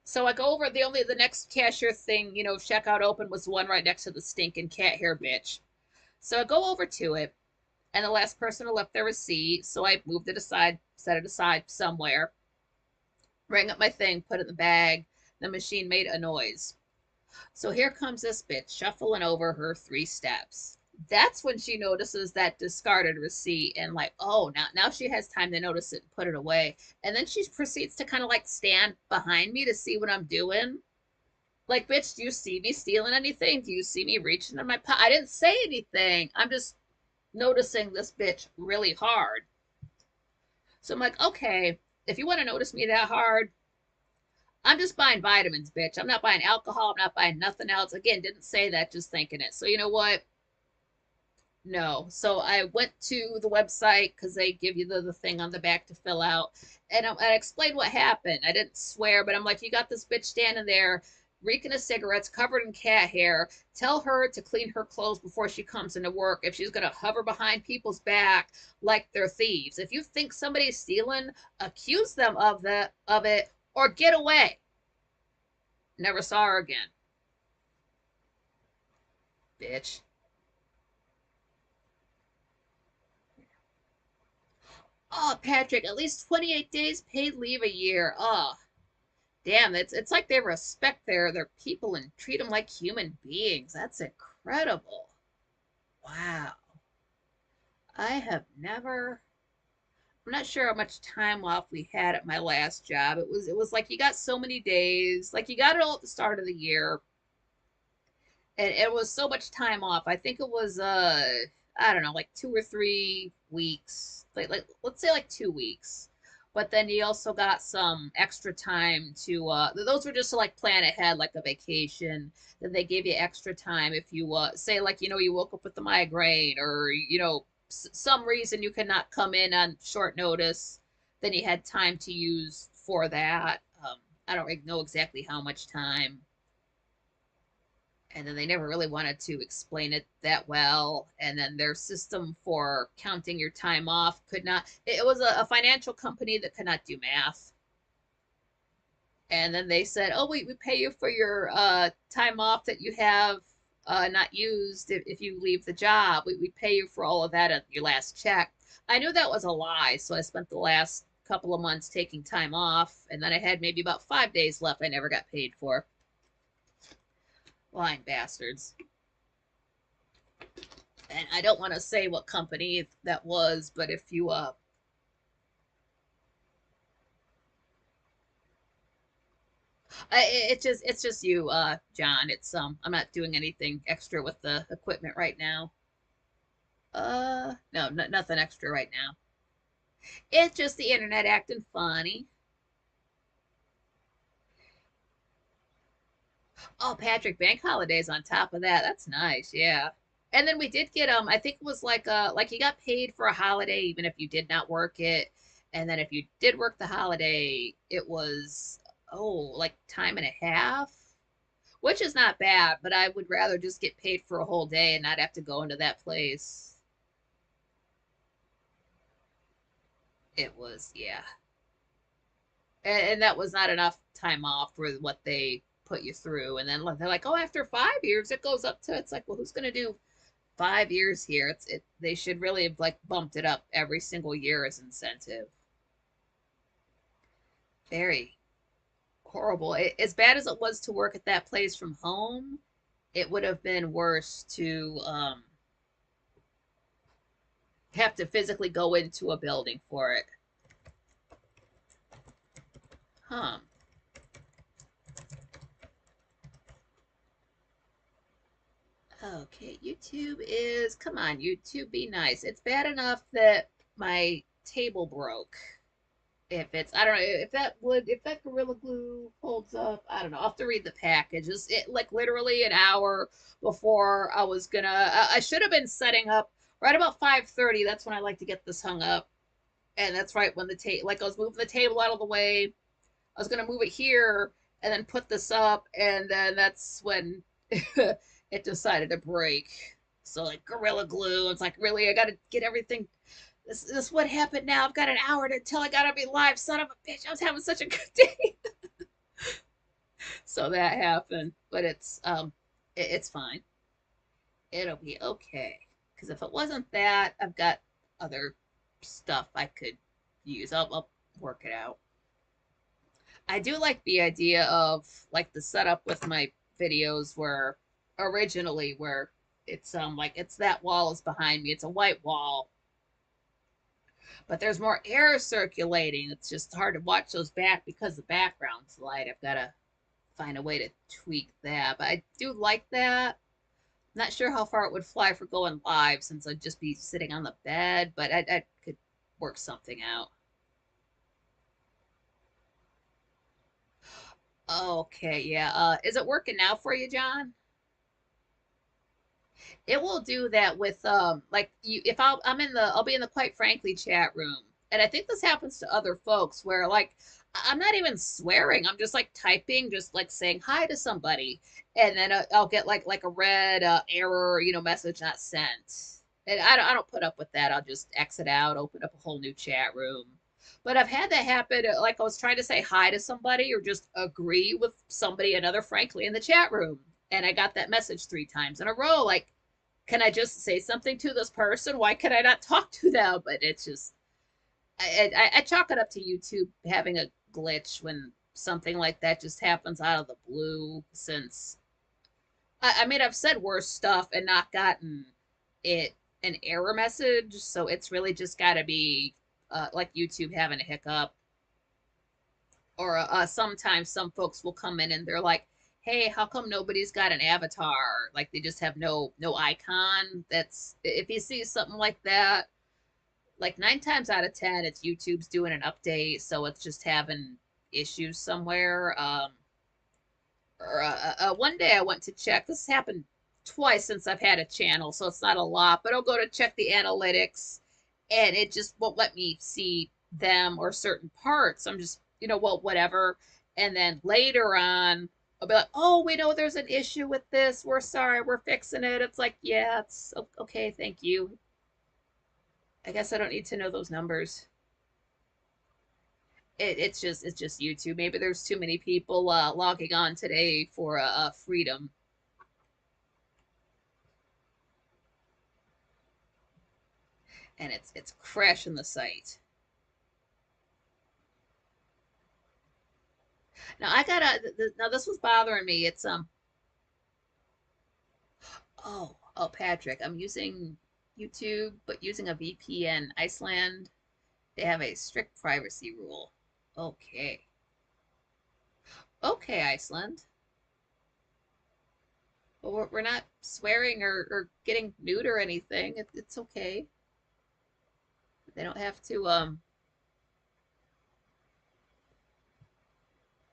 So I go over the next cashier thing, checkout open was the one right next to the stinking cat hair bitch. So I go over to it, and the last person left their receipt, so I moved it aside, set it aside somewhere, rang up my thing, put it in the bag. The machine made a noise. So here comes this bitch shuffling over her 3 steps, That's when she notices that discarded receipt and like, oh, now she has time to notice it and put it away. And then she proceeds to kind of like stand behind me to see what I'm doing. Like, bitch, do you see me stealing anything? Do you see me reaching in my pocket? I didn't say anything. I'm just noticing this bitch really hard. So I'm like, okay, if you want to notice me that hard, I'm just buying vitamins, bitch. I'm not buying alcohol. I'm not buying nothing else. Again, didn't say that, just thinking it. So you know what? No. So I went to the website because they give you the thing on the back to fill out. And I explained what happened. I didn't swear, but I'm like, you got this bitch standing there reeking of cigarettes, covered in cat hair. Tell her to clean her clothes before she comes into work. If she's going to hover behind people's back like they're thieves. If you think somebody's stealing, accuse them of it or get away. Never saw her again. Bitch. Oh, Patrick, at least 28 days paid leave a year. Oh, damn, it's like they respect their people and treat them like human beings. That's incredible. Wow. I have never I'm not sure how much time off we had at my last job. It was like you got so many days. Like you got it all at the start of the year. And it was so much time off. I think it was I don't know, like 2 or 3 weeks. Like let's say like 2 weeks. But then you also got some extra time to those were just to like plan ahead like a vacation. Then they gave you extra time if you say like you woke up with the migraine or some reason you could not come in on short notice, then you had time to use for that. I don't know exactly how much time, and then they never really wanted to explain it that well. And then their system for counting your time off could not, it was a financial company that could not do math. And then they said, oh, we pay you for your time off that you have not used if you leave the job. We pay you for all of that at your last check. I knew that was a lie, so I spent the last couple of months taking time off, and then I had maybe about 5 days left I never got paid for. Lying bastards. And I don't want to say what company that was, but if you it's just you, John. It's I'm not doing anything extra with the equipment right now. No, nothing extra right now. It's just the internet acting funny. Oh, Patrick, bank holidays on top of that. That's nice. Yeah. And then we did get I think it was like you got paid for a holiday even if you did not work it. And then if you did work the holiday, it was like time and a half, which is not bad, but I would rather just get paid for a whole day and not have to go into that place. It was, yeah. And that was not enough time off for what they put you through. And then they're like, oh, after 5 years, it goes up to, it's like, well, who's going to do 5 years here? They should really have like bumped it up every single year as incentive. Very horrible. As bad as it was to work at that place from home, it would have been worse to have to physically go into a building for it. Huh. Okay, YouTube is, come on, YouTube, be nice. It's bad enough that my table broke. If it's, I don't know if that Gorilla Glue holds up. I don't know. I'll have to read the package. It like literally an hour before I was gonna, I should have been setting up right about 5:30. That's when I like to get this hung up. And that's right when the like I was moving the table out of the way. I was gonna move it here and then put this up, and then that's when it decided to break. So like Gorilla Glue, it's like really I gotta get everything. This is what happened now. I've got an hour until I gotta be live. Son of a bitch, I was having such a good day. So that happened, but it's fine. It'll be okay. Because if it wasn't that, I've got other stuff I could use. I'll work it out. I do like the idea of like the setup with my videos where originally where It's like it's that wall is behind me. It's a white wall, but there's more air circulating. It's just hard to watch those back because the background's light. I've got to find a way to tweak that. But I do like that. Not sure how far it would fly for going live since I'd just be sitting on the bed, but I could work something out. Okay, yeah. Is it working now for you, John? It will do that with like you if I'll be in the quite frankly chat room. And I think this happens to other folks where like I'm not even swearing. I'm just like typing, just like saying hi to somebody, and then I'll get like a red error, message not sent. And I don't put up with that. I'll just exit out, open up a whole new chat room. But I've had that happen. Like I was trying to say hi to somebody or just agree with somebody, another frankly, in the chat room, and I got that message 3 times in a row. Like, can I just say something to this person? Why can I not talk to them? But it's just, I chalk it up to YouTube having a glitch when something like that just happens out of the blue. Since, I mean, I've said worse stuff and not gotten it an error message. So it's really just got to be like YouTube having a hiccup. Or sometimes some folks will come in and they're like, hey, how come nobody's got an avatar? Like they just have no icon. That's if you see something like that, like 9 times out of 10 it's YouTube's doing an update, so it's just having issues somewhere. Or one day I went to check, this happened twice since I've had a channel, so it's not a lot, but I'll go to check the analytics and it just won't let me see them or certain parts. I'm just, well, whatever. And then later on, I'll be like, oh, we know there's an issue with this. We're sorry, we're fixing it. It's like, yeah, it's okay, thank you. I guess I don't need to know those numbers. It's just YouTube. Maybe there's too many people logging on today for freedom, and it's crashing the site. Now I gotta. Now this was bothering me. It's oh Patrick, I'm using YouTube, but using a VPN. Iceland, they have a strict privacy rule. Okay, okay, Iceland. But we're not swearing or getting nude or anything. It's okay. They don't have to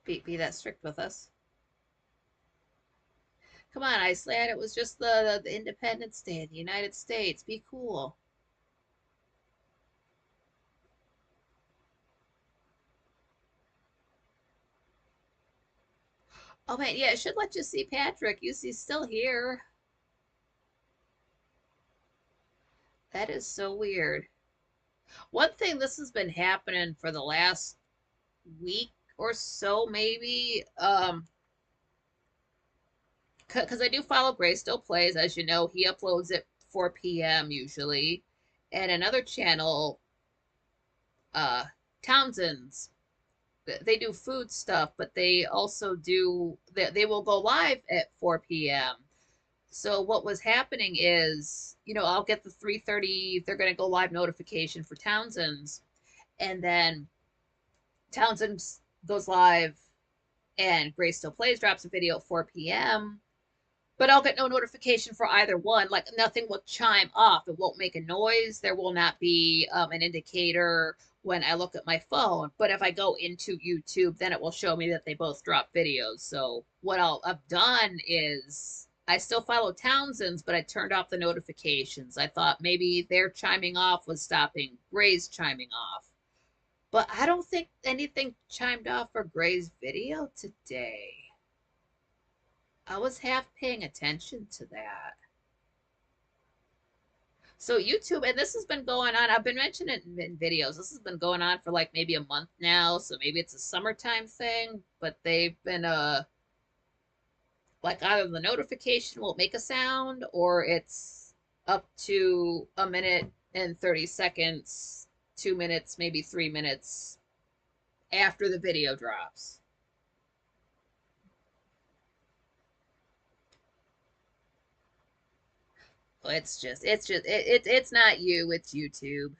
be that strict with us. Come on, Iceland. It was just the Independence Day of the United States. Be cool. Oh man, yeah, it should let you see Patrick. He's still here. That is so weird. One thing, this has been happening for the last week or so, maybe. Because I do follow Gray Still Plays, as you know, he uploads at 4 p.m. usually, and another channel, uh, Townsend's. They do food stuff, but they also do they will go live at 4 p.m. So what was happening is, I'll get the 3:30 they're going to go live notification for Townsend's, and then Townsend's goes live and Gray Still Plays drops a video at 4 p.m. But I'll get no notification for either one. Like nothing will chime off. It won't make a noise. There will not be an indicator when I look at my phone. But if I go into YouTube, then it will show me that they both drop videos. So what I've done is I still follow Townsend's, but I turned off the notifications. I thought maybe their chiming off was stopping Gray's chiming off. But I don't think anything chimed off for Gray's video today. I was half paying attention to that. So YouTube, and this has been going on, I've been mentioning it in videos. This has been going on for like maybe a month now, so maybe it's a summertime thing, but they've been like either the notification won't make a sound or it's up to a minute and 30 seconds, 2 minutes, maybe 3 minutes after the video drops. It's not you, it's YouTube.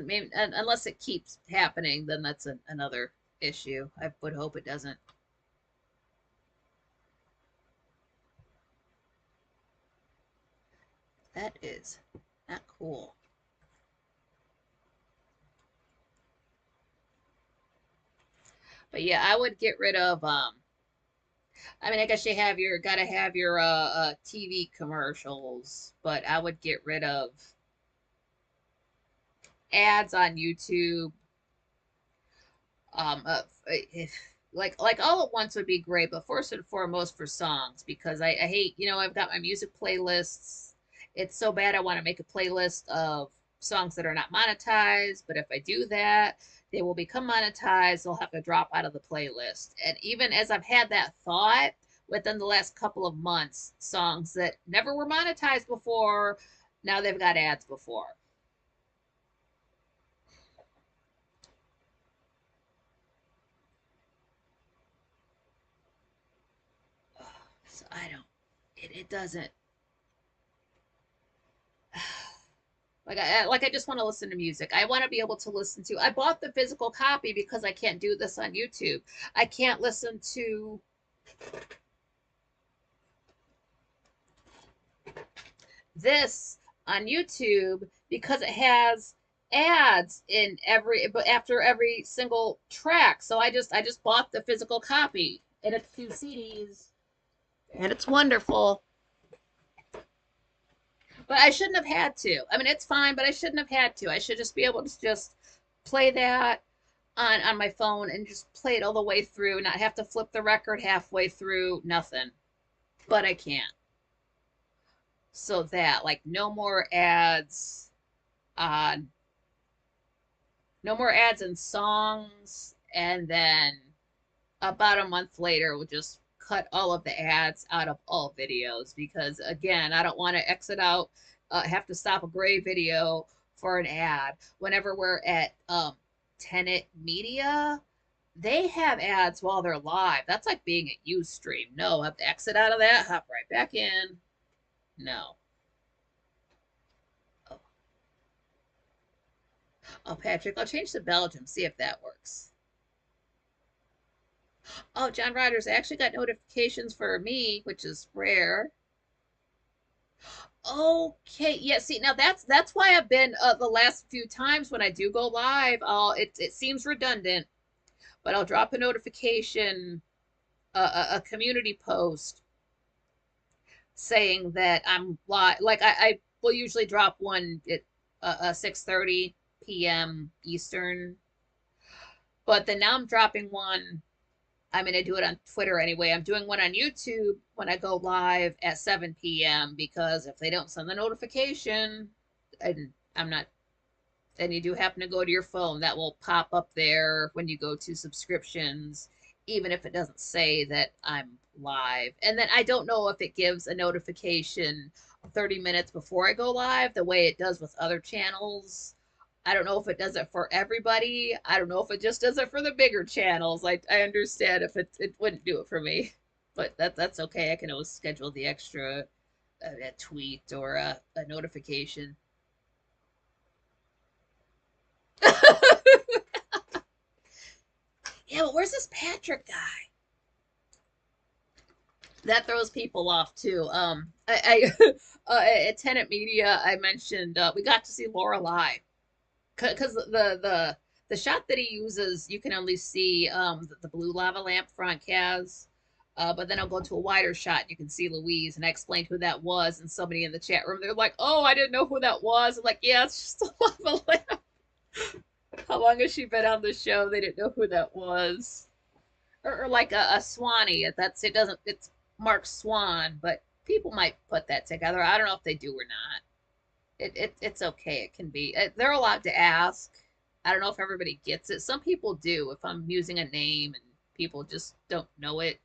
Maybe, unless it keeps happening, then that's another issue. I would hope it doesn't. That is not cool. But yeah, I would get rid of I mean, I guess you have your gotta have your TV commercials, but I would get rid of ads on YouTube. If like all at once would be great, but first and foremost for songs because I hate, I've got my music playlists. It's so bad I want to make a playlist of songs that are not monetized, but if I do that, they will become monetized. They'll have to drop out of the playlist. And even as I've had that thought within the last couple of months, songs that never were monetized before, now they've got ads before. So I don't, it doesn't. Like I just want to listen to music. I want to be able to listen to. I bought the physical copy because I can't do this on YouTube. I can't listen to this on YouTube because it has ads in every but after every single track. So I just bought the physical copy and it's 2 CDs and it's wonderful. But I shouldn't have had to. I mean, it's fine, but I shouldn't have had to. I should just be able to just play that on my phone and just play it all the way through, not have to flip the record halfway through, nothing. But I can't. So that, like, on no more ads and songs, and then about a month later, we'll just cut all of the ads out of all videos because again, I don't want to exit out, have to stop a gray video for an ad. Whenever we're at Tenet Media, they have ads while they're live. That's like being at Ustream. No, I have to exit out of that, hop right back in. No. Oh, oh Patrick, I'll change to Belgium, see if that works. Oh, John Rogers, I actually got notifications for me, which is rare. Okay, yeah. See, now that's why I've been the last few times when I do go live. It seems redundant, but I'll drop a notification, a community post saying that I'm live. Like I will usually drop one at 6:30 p.m. Eastern, but then now I'm dropping one. I'm going to do it on Twitter anyway. I'm doing one on YouTube when I go live at 7 p.m. because if they don't send the notification, and I'm not, and you do happen to go to your phone, that will pop up there when you go to subscriptions, even if it doesn't say that I'm live. And then I don't know if it gives a notification 30 minutes before I go live, the way it does with other channels. I don't know if it does it for everybody. I don't know if it just does it for the bigger channels. I understand if it wouldn't do it for me, but that's okay. I can always schedule the extra a tweet or a notification. Yeah, but where's this Patrick guy? That throws people off too. At Tenet Media, I mentioned we got to see Laura live because the shot that he uses, you can only see the blue lava lamp Frank has. But then I'll go to a wider shot. You can see Louise, and I explained who that was, and somebody in the chat room, they're like, "Oh, I didn't know who that was." I'm like, "Yeah, it's just a lava lamp." How long has she been on the show? They didn't know who that was. Or like a Swanee. That's it. Doesn't it's Mark Swan, but people might put that together. I don't know if they do or not. It's okay. It can be. They're allowed to ask. I don't know if everybody gets it. Some people do. If I'm using a name and people just don't know it,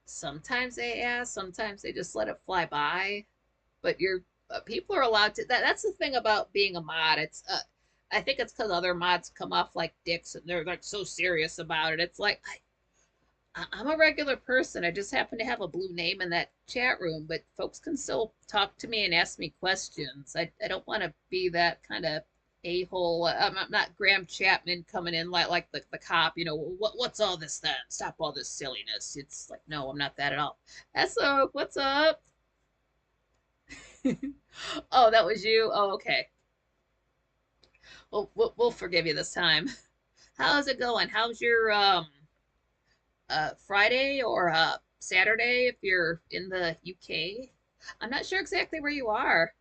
sometimes they ask. Sometimes they just let it fly by. But you're people are allowed to. That's the thing about being a mod. It's I think it's because other mods come off like dicks and they're like so serious about it. It's like I'm a regular person. I just happen to have a blue name in that chat room, but folks can still talk to me and ask me questions. I don't want to be that kind of a-hole. I'm not Graham Chapman coming in like the cop, what's all this then? Stop all this silliness. It's like, no, I'm not that at all. So, what's up? Oh, that was you? Oh, okay. We'll forgive you this time. How's it going? How's your Friday or Saturday if you're in the UK? I'm not sure exactly where you are.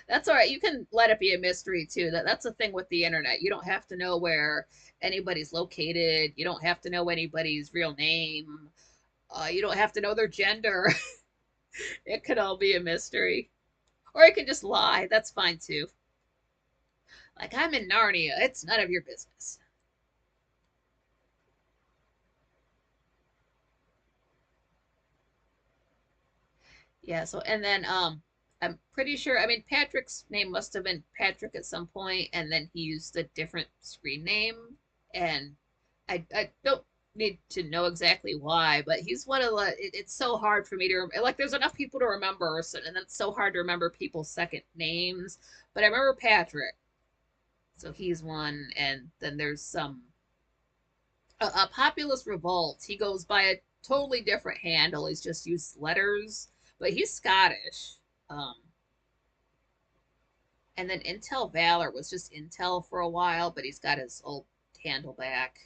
That's all right. You can let it be a mystery too. That's the thing with the internet. You don't have to know where anybody's located. You don't have to know anybody's real name. You don't have to know their gender. It could all be a mystery. Or you can just lie. That's fine too. Like, I'm in Narnia. It's none of your business. Yeah, so and then I'm pretty sure, I mean, Patrick's name must have been Patrick at some point and then he used a different screen name, and I don't need to know exactly why, but he's one of the it's so hard for me to like, there's enough people to remember, so, and it's so hard to remember people's second names, but I remember Patrick. So he's one, and then there's some a populist revolt. He goes by a totally different handle. He's just used letters, but he's Scottish. Um, and then Intel Valor was just Intel for a while, but he's got his old handle back,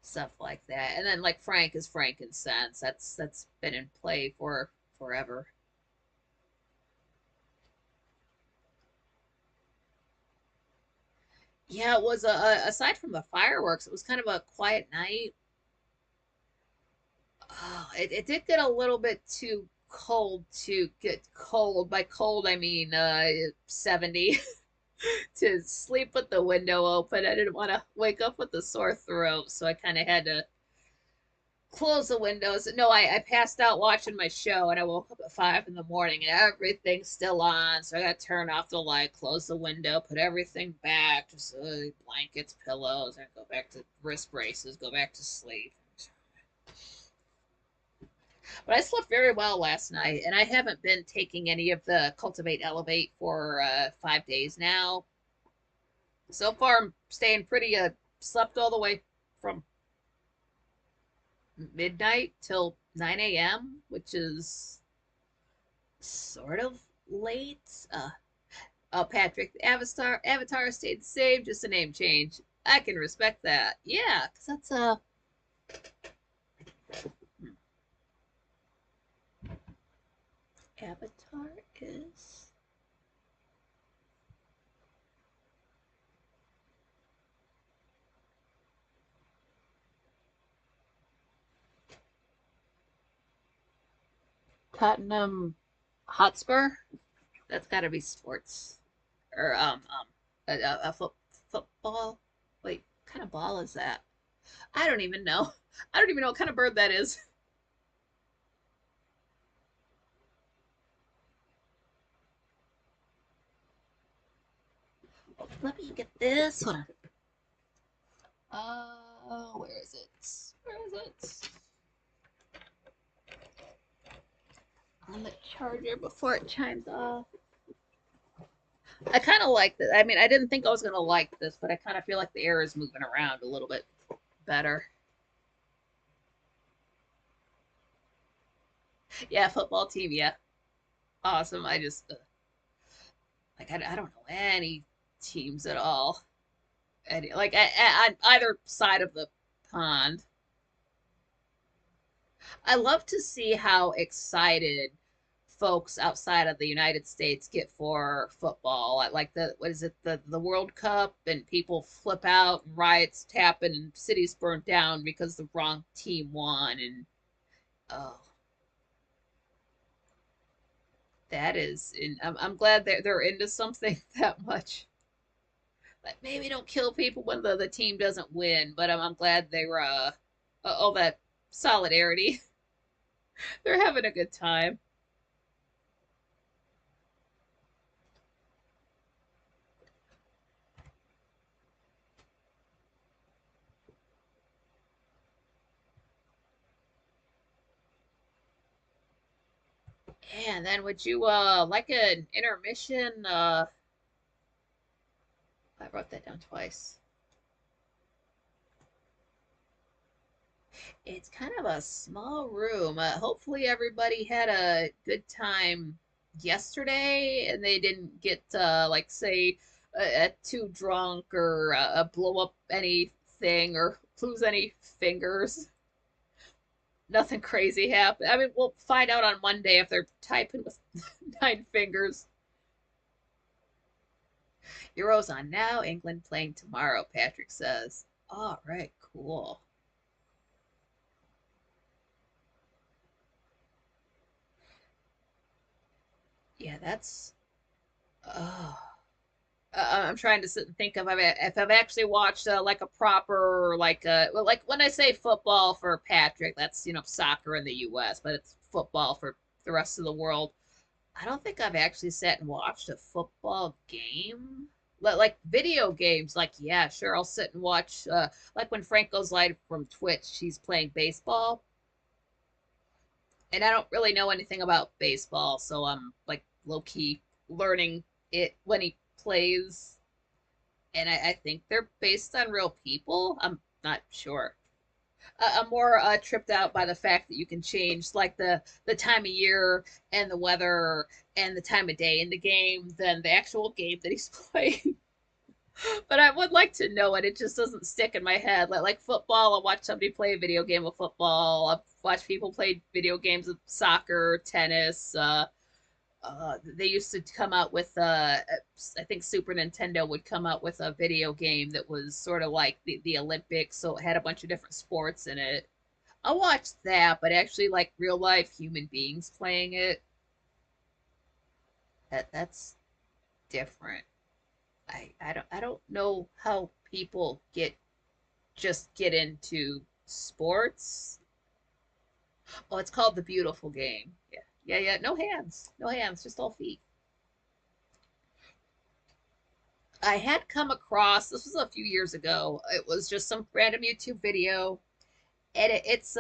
stuff like that. And then like Frank is frankincense. That's been in play for forever. Yeah, it was aside from the fireworks, it was kind of a quiet night. Oh, it did get a little bit too cold to get cold. By cold, I mean 70 to sleep with the window open. I didn't want to wake up with a sore throat, so I kind of had to close the windows. No, I passed out watching my show and I woke up at 5 in the morning and everything's still on. So I got to turn off the light, close the window, put everything back, just blankets, pillows, and go back to wrist braces, go back to sleep. But I slept very well last night, and I haven't been taking any of the Cultivate Elevate for 5 days now. So far, I'm staying pretty, slept all the way from midnight till 9 a.m., which is sort of late. Patrick, the Avatar stayed the same, just a name change. I can respect that. Yeah, because that's, Avatar is Tottenham Hotspur. That's got to be sports or a football. Wait, what kind of ball is that? I don't even know. I don't even know what kind of bird that is. Oh, let me get this. Hold on. Where is it? Where is it? On the charger before it chimes off. I kind of like this. I mean, I didn't think I was gonna like this, but I kind of feel like the air is moving around a little bit better. Yeah, football team. Yeah, awesome. I just I don't know any teams at all. Any, like on either side of the pond. I love to see how excited folks outside of the United States get for football. Like the what is it, the World Cup, and people flip out and riots happen and cities burnt down because the wrong team won, and oh, that is, and I'm glad they're into something that much. Like, maybe don't kill people when the team doesn't win, but I'm glad they were all that solidarity. They're having a good time. Yeah, and then would you like an intermission? I wrote that down twice. It's kind of a small room. Hopefully everybody had a good time yesterday and they didn't get like say too drunk or blow up anything or lose any fingers. Nothing crazy happened. I mean, we'll find out on Monday if they're typing with 9 fingers. Euros on now, England playing tomorrow, Patrick says. All right, cool. Yeah, that's. Oh. I'm trying to sit and think if I've actually watched like a proper well, like when I say football for Patrick, that's soccer in the U.S., but it's football for the rest of the world. I don't think I've actually sat and watched a football game. Like video games, like yeah, sure, I'll sit and watch. Like when Frank goes live from Twitch, he's playing baseball, and I don't really know anything about baseball, so I'm like low key learning it when he plays, and I think they're based on real people. I'm not sure. I'm more tripped out by the fact that you can change like the time of year and the weather and the time of day in the game than the actual game that he's playing. But I would like to know it. It just doesn't stick in my head. Like football, I'll watch somebody play a video game of football. I've watched people play video games of soccer, tennis. They used to come out with I think Super Nintendo would come out with a video game that was sort of like the Olympics, so it had a bunch of different sports in it. I watched that, but actually like real life human beings playing it, that's different. I don't know how people get into sports. Oh, it's called The Beautiful Game. Yeah. Yeah, yeah. No hands. No hands, just all feet. I had come across this was a few years ago. It was just some random YouTube video, and it's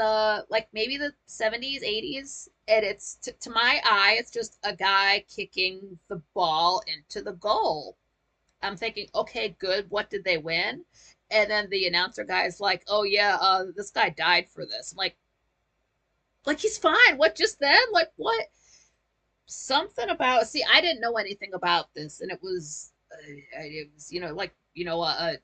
like maybe the 70s, 80s, and it's to my eye, it's just a guy kicking the ball into the goal. I'm thinking, okay, good. What did they win? And then the announcer guy's like, "Oh yeah, this guy died for this." I'm like he's fine. What just then? Like what? Something about see, I didn't know anything about this, and it was like I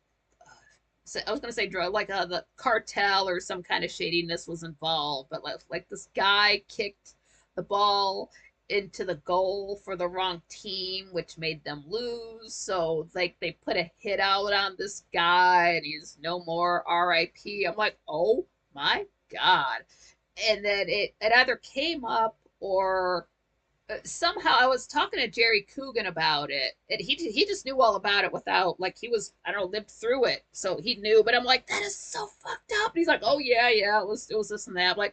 was gonna say drug like the cartel or some kind of shadiness was involved, but like this guy kicked the ball into the goal for the wrong team, which made them lose. So like they put a hit out on this guy, and he's no more R.I.P. I'm like, oh my god! And then it either came up or somehow I was talking to Jerry Coogan about it, and he just knew all about it without like he was I don't know lived through it, so he knew. But I'm like, that is so fucked up. And he's like, oh yeah, yeah, it was this and that. I'm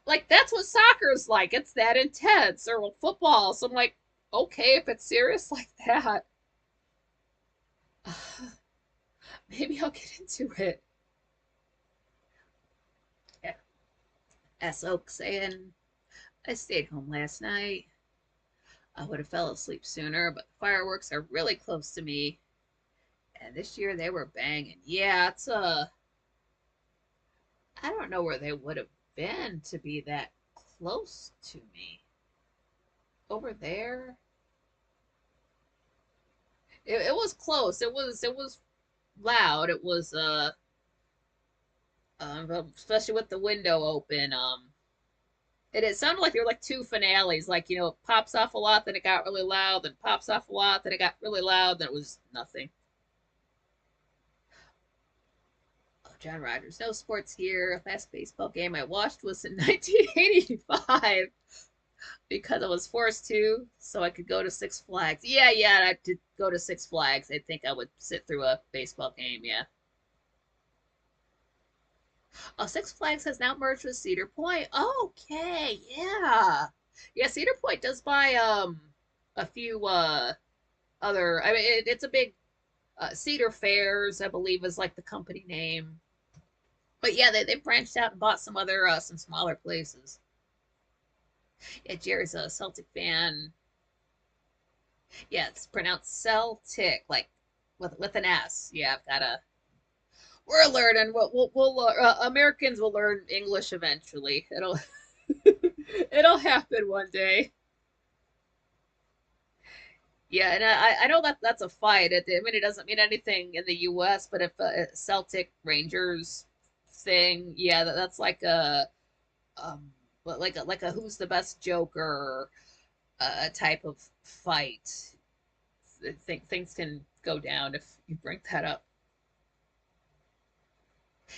like that's what soccer is like. It's that intense, or well, football. So I'm like, okay, if it's serious like that, maybe I'll get into it. Yeah. S Oak saying, I stayed home last night. I would have fell asleep sooner, but the fireworks are really close to me. And this year they were banging. Yeah, it's I don't know where they would have been to be that close to me. Over there, it was close. It was loud. It was especially with the window open. It sounded like there were like two finales. Like it pops off a lot, then it got really loud, then pops off a lot, then it got really loud, then it was nothing. Oh, John Rogers, no sports here. Last baseball game I watched was in 1985 because I was forced to, so I could go to Six Flags. Yeah, yeah, I did go to Six Flags. I think I would sit through a baseball game. Yeah. Oh, Six Flags has now merged with Cedar Point. Okay, yeah, yeah. Cedar Point does buy a few other. I mean, it's a big Cedar Fairs, I believe, is like the company name. But yeah, they branched out and bought some other some smaller places. Yeah, Jerry's a Celtic fan. Yeah, it's pronounced Celtic, like with an S. Yeah, I've got a. We're learning. Americans will learn English eventually. It'll happen one day. Yeah, and I know that that's a fight. I mean, it doesn't mean anything in the U.S., but if a Celtic Rangers thing, yeah, that's like a um, like a who's the best Joker type of fight. I think things can go down if you bring that up.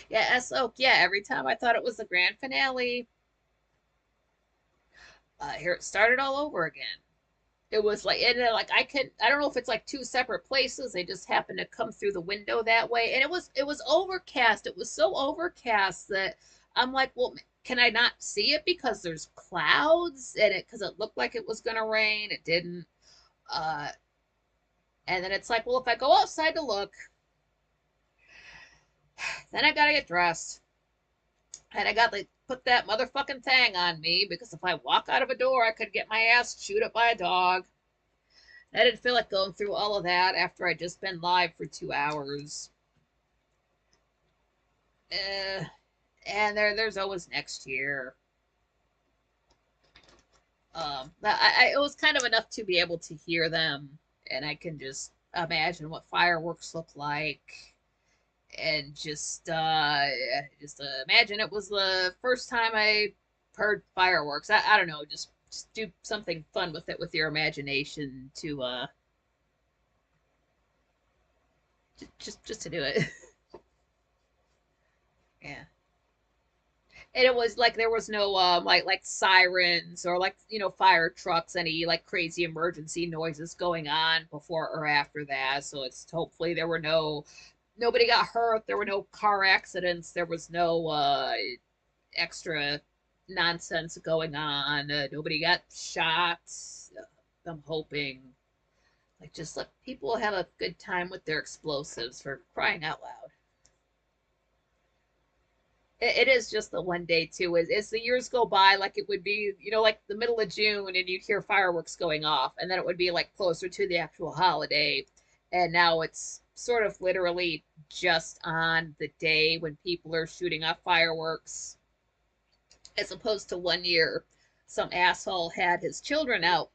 Yeah, S.O. Yeah, every time I thought it was the grand finale, here it started all over again. It was like, and then, like I don't know if it's like two separate places. They just happened to come through the window that way, and it was overcast. It was so overcast that I'm like, well, can I not see it because there's clouds and it because it looked like it was gonna rain. It didn't. Uh, and then it's like, well, if I go outside to look, then I gotta get dressed, and I got to put that motherfucking thing on me because if I walk out of a door, I could get my ass chewed up by a dog. I didn't feel like going through all of that after I'd just been live for 2 hours. Uh, and there's always next year. It was kind of enough to be able to hear them, and I can just imagine what fireworks look like, and just imagine it was the first time I heard fireworks. I don't know, just do something fun with it with your imagination to just to do it. Yeah. And it was like there was no like sirens or like fire trucks, any like crazy emergency noises going on before or after that. So it's hopefully there were nobody got hurt, there were no car accidents, there was no extra nonsense going on, nobody got shot. I'm hoping, like, just let people have a good time with their explosives, for crying out loud. It is just the one day too. As the years go by, like it would be, like the middle of June, and you'd hear fireworks going off, and then it would be like closer to the actual holiday, and now it's sort of literally just on the day when people are shooting off fireworks, as opposed to one year, some asshole had his children out,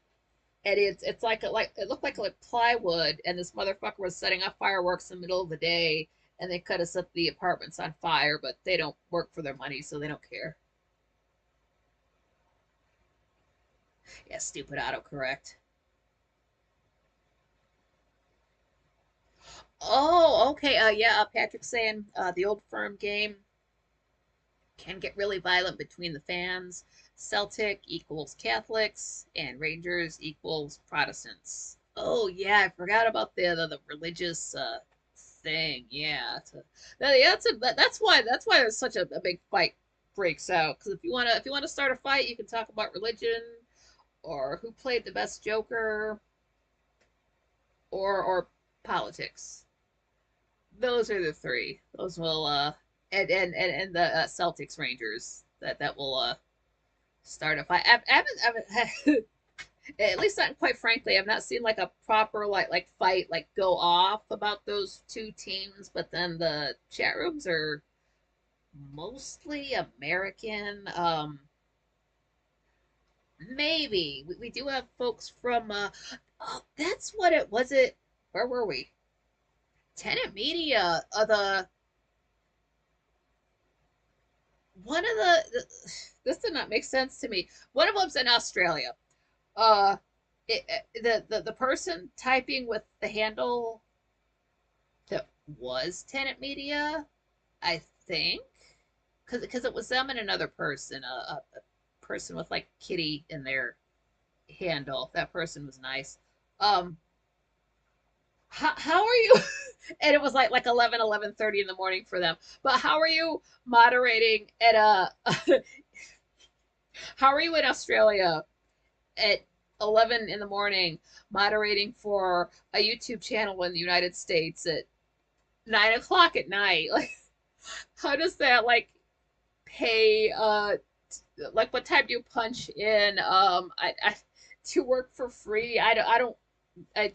and it's like it looked like plywood, and this motherfucker was setting off fireworks in the middle of the day, and they could have set the apartments on fire, but they don't work for their money, so they don't care. Yeah, stupid autocorrect. Oh, okay. Yeah. Patrick's saying the old firm game can get really violent between the fans. Celtic equals Catholics, and Rangers equals Protestants. Oh yeah, I forgot about the religious thing. Yeah, yeah, that's why there's such a big fight breaks out. Because if you wanna start a fight, you can talk about religion or who played the best Joker or politics. Those are the three. Those will and the Celtics Rangers that will start a fight. I haven't at least not quite frankly, I've not seen like a proper like fight like go off about those two teams. But then the chat rooms are mostly American. Maybe we do have folks from oh, that's what it was. It Where were we? Tenant Media. The one of this did not make sense to me. One of them's in Australia. Uh, the person typing with the handle that was Tenant Media, I think, because it was them and another person, a person with like kitty in their handle. That person was nice. Um, how are you? And it was like 11:30 in the morning for them. But how are you moderating at a? How are you in Australia at 11 in the morning moderating for a YouTube channel in the United States at 9 o'clock at night? Like, how does that like pay like what time do you punch in? I to work for free. I don't I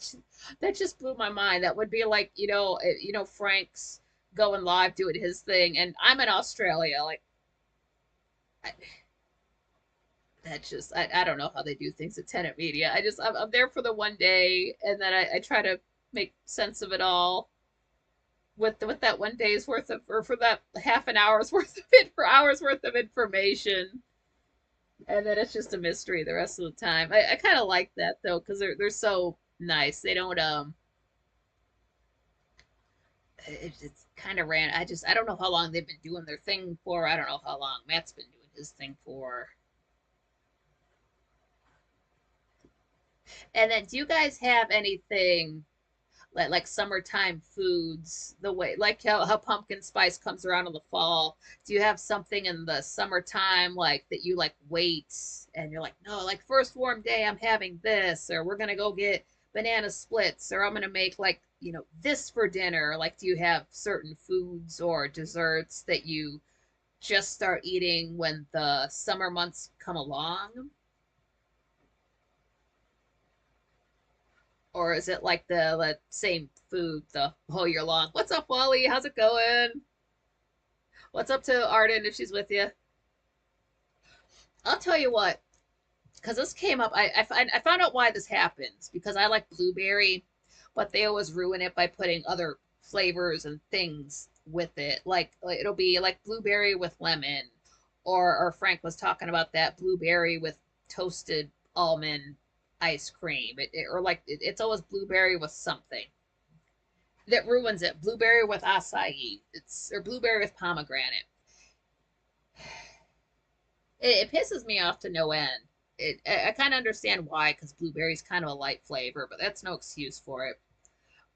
that just blew my mind. That would be like, Frank's going live doing his thing, and I'm in Australia. Like, I, I don't know how they do things at Tenant Media. I'm there for the one day, and then I try to make sense of it all with that one day's worth of, or for that half an hour's worth of it, for hours worth of information, and then it's just a mystery the rest of the time. I kind of like that though, because they're so nice. They don't it's kind of ran. I don't know how long they've been doing their thing for. I don't know how long Matt's been doing his thing for. And then, do you guys have anything like summertime foods? The way like how pumpkin spice comes around in the fall. Do you have something in the summertime like that you like wait and you're like, no, like first warm day I'm having this, or we're gonna go get banana splits, or I'm gonna make like this for dinner. Like, do you have certain foods or desserts that you just start eating when the summer months come along? Or is it like the same food the whole year long? What's up, Wally? How's it going? What's up to Arden if she's with you? I'll tell you what, because this came up, I found out why this happens because I like blueberry, but they always ruin it by putting other flavors and things with it. Like it'll be like blueberry with lemon, or Frank was talking about that blueberry with toasted almond ice cream. Or like it's always blueberry with something that ruins it. Blueberry with acai. Or blueberry with pomegranate. It pisses me off to no end. I kind of understand why, because blueberry's kind of a light flavor, but that's no excuse for it.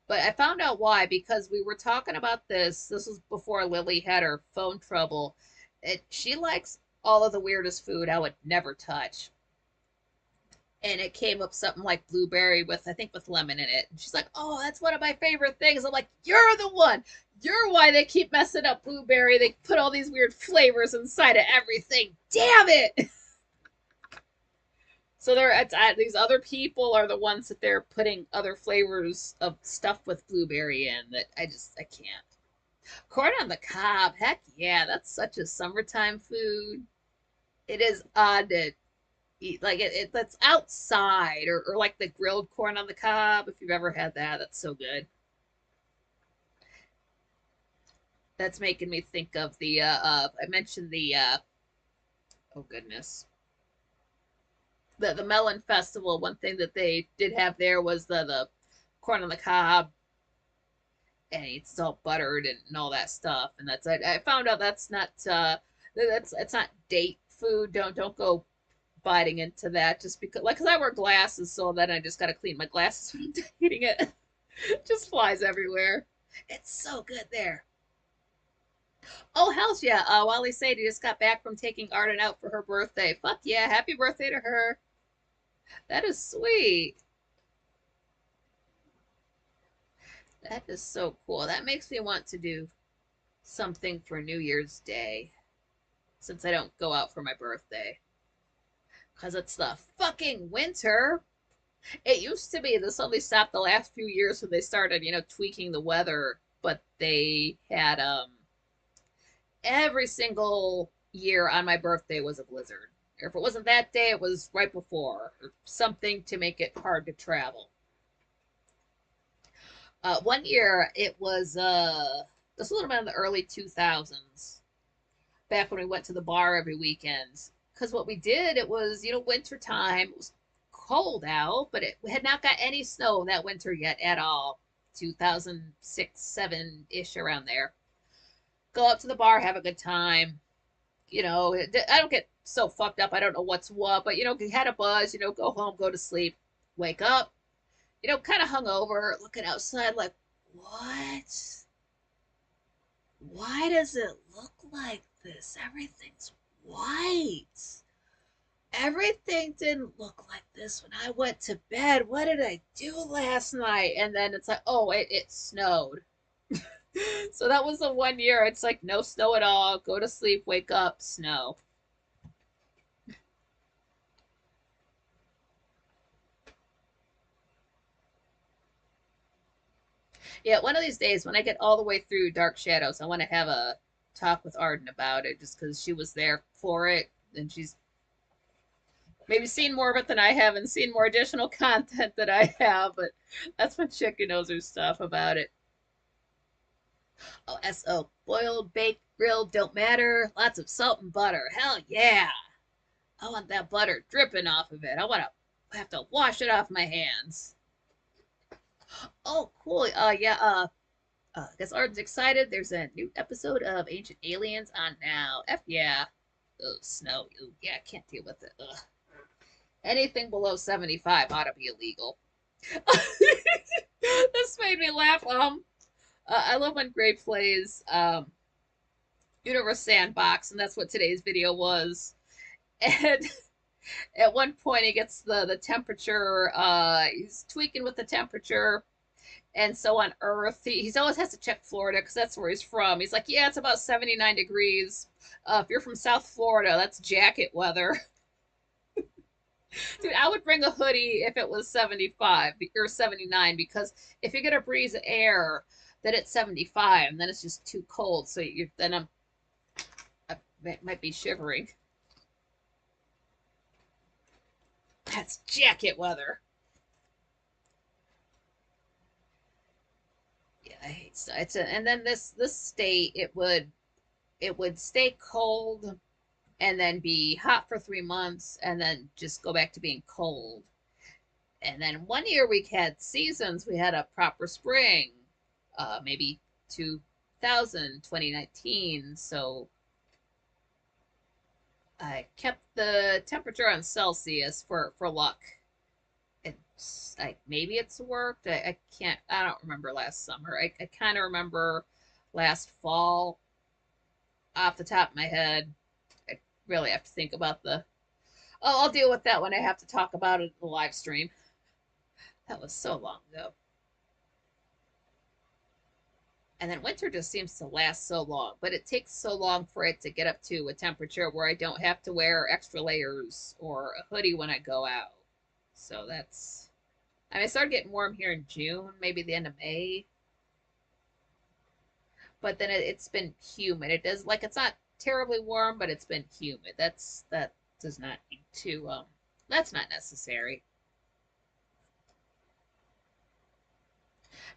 But I found out why because we were talking about this. This was before Lily had her phone trouble. She likes all of the weirdest food I would never touch. And it came up something like blueberry with, I think, with lemon in it. And she's like, "Oh, that's one of my favorite things." I'm like, "You're the one. You're why they keep messing up blueberry. They put all these weird flavors inside of everything. Damn it!" So these other people are the ones that they're putting other flavors of stuff with blueberry in that I can't. Corn on the cob, heck yeah, that's such a summertime food. It is odd to eat like that's outside, or like the grilled corn on the cob. If you've ever had that, that's so good. That's making me think of the I mentioned the oh goodness, the melon festival. One thing that they did have there was the corn on the cob, and it's all buttered and all that stuff. And I found out that's not that's not date food. Don't go biting into that just because, like, because I wear glasses, so then I just got to clean my glasses when I'm eating it. It just flies everywhere. It's so good there. Oh, hell yeah. Wally Sadie just got back from taking Arden out for her birthday. Fuck yeah. Happy birthday to her. That is sweet. That is so cool. That makes me want to do something for New Year's Day since I don't go out for my birthday. Because it's the fucking winter. It used to be. This only stopped the last few years when they started, tweaking the weather. But they had every single year on my birthday was a blizzard. Or if it wasn't that day, it was right before, or something to make it hard to travel. One year it was this would have been in the early 2000s, back when we went to the bar every weekend. Because what we did, it was winter time. It was cold out, but it had not got any snow that winter yet at all. 2006, 7-ish, around there. Go up to the bar, have a good time. I don't get so fucked up. I don't know what's what, but had a buzz. Go home, go to sleep, wake up. Kind of hungover, looking outside, like, what? Why does it look like this? Everything's white. Everything didn't look like this when I went to bed. What did I do last night? And then it's like, oh, it snowed. So that was the one year. It's like no snow at all. Go to sleep, wake up, snow. Yeah, one of these days when I get all the way through Dark Shadows, I want to have a talk with Arden about it, just because she was there for it, and she's maybe seen more of it than I have, and seen more additional content that I have. But that's when chicken knows her stuff about it. Oh, so boiled, baked, grilled, don't matter. Lots of salt and butter. Hell yeah! I want that butter dripping off of it. I want to have to wash it off my hands. Oh, cool. Yeah. I guess Arden's excited. There's a new episode of Ancient Aliens on now. F yeah. Oh, snow. Ooh, yeah, I can't deal with it. Ugh. Anything below 75 ought to be illegal. This made me laugh. I love when Gray plays Universe Sandbox, and that's what today's video was. And at one point, he gets the temperature. He's tweaking with the temperature. And so on Earth, he always has to check Florida because that's where he's from. He's like, yeah, it's about 79 degrees. If you're from South Florida, that's jacket weather. Dude, I would bring a hoodie if it was 75 or 79, because if you get a breeze of air, then it's 75, and then it's just too cold. So I might be shivering. That's jacket weather. Yeah, I hate and then this state, it would stay cold and then be hot for 3 months and then just go back to being cold. And then one year we had seasons, we had a proper spring, maybe 2019. So I kept the temperature on Celsius for luck. It's like maybe it's worked. I don't remember last summer. I kind of remember last fall off the top of my head. I really have to think about I'll deal with that when I have to talk about it in the live stream. That was so long ago. And then winter just seems to last so long, but it takes so long for it to get up to a temperature where I don't have to wear extra layers or a hoodie when I go out. So that's, I mean, I started getting warm here in June, maybe the end of May. But then it's been humid. It does, like, it's not terribly warm, but it's been humid. That does not need to that's not necessary.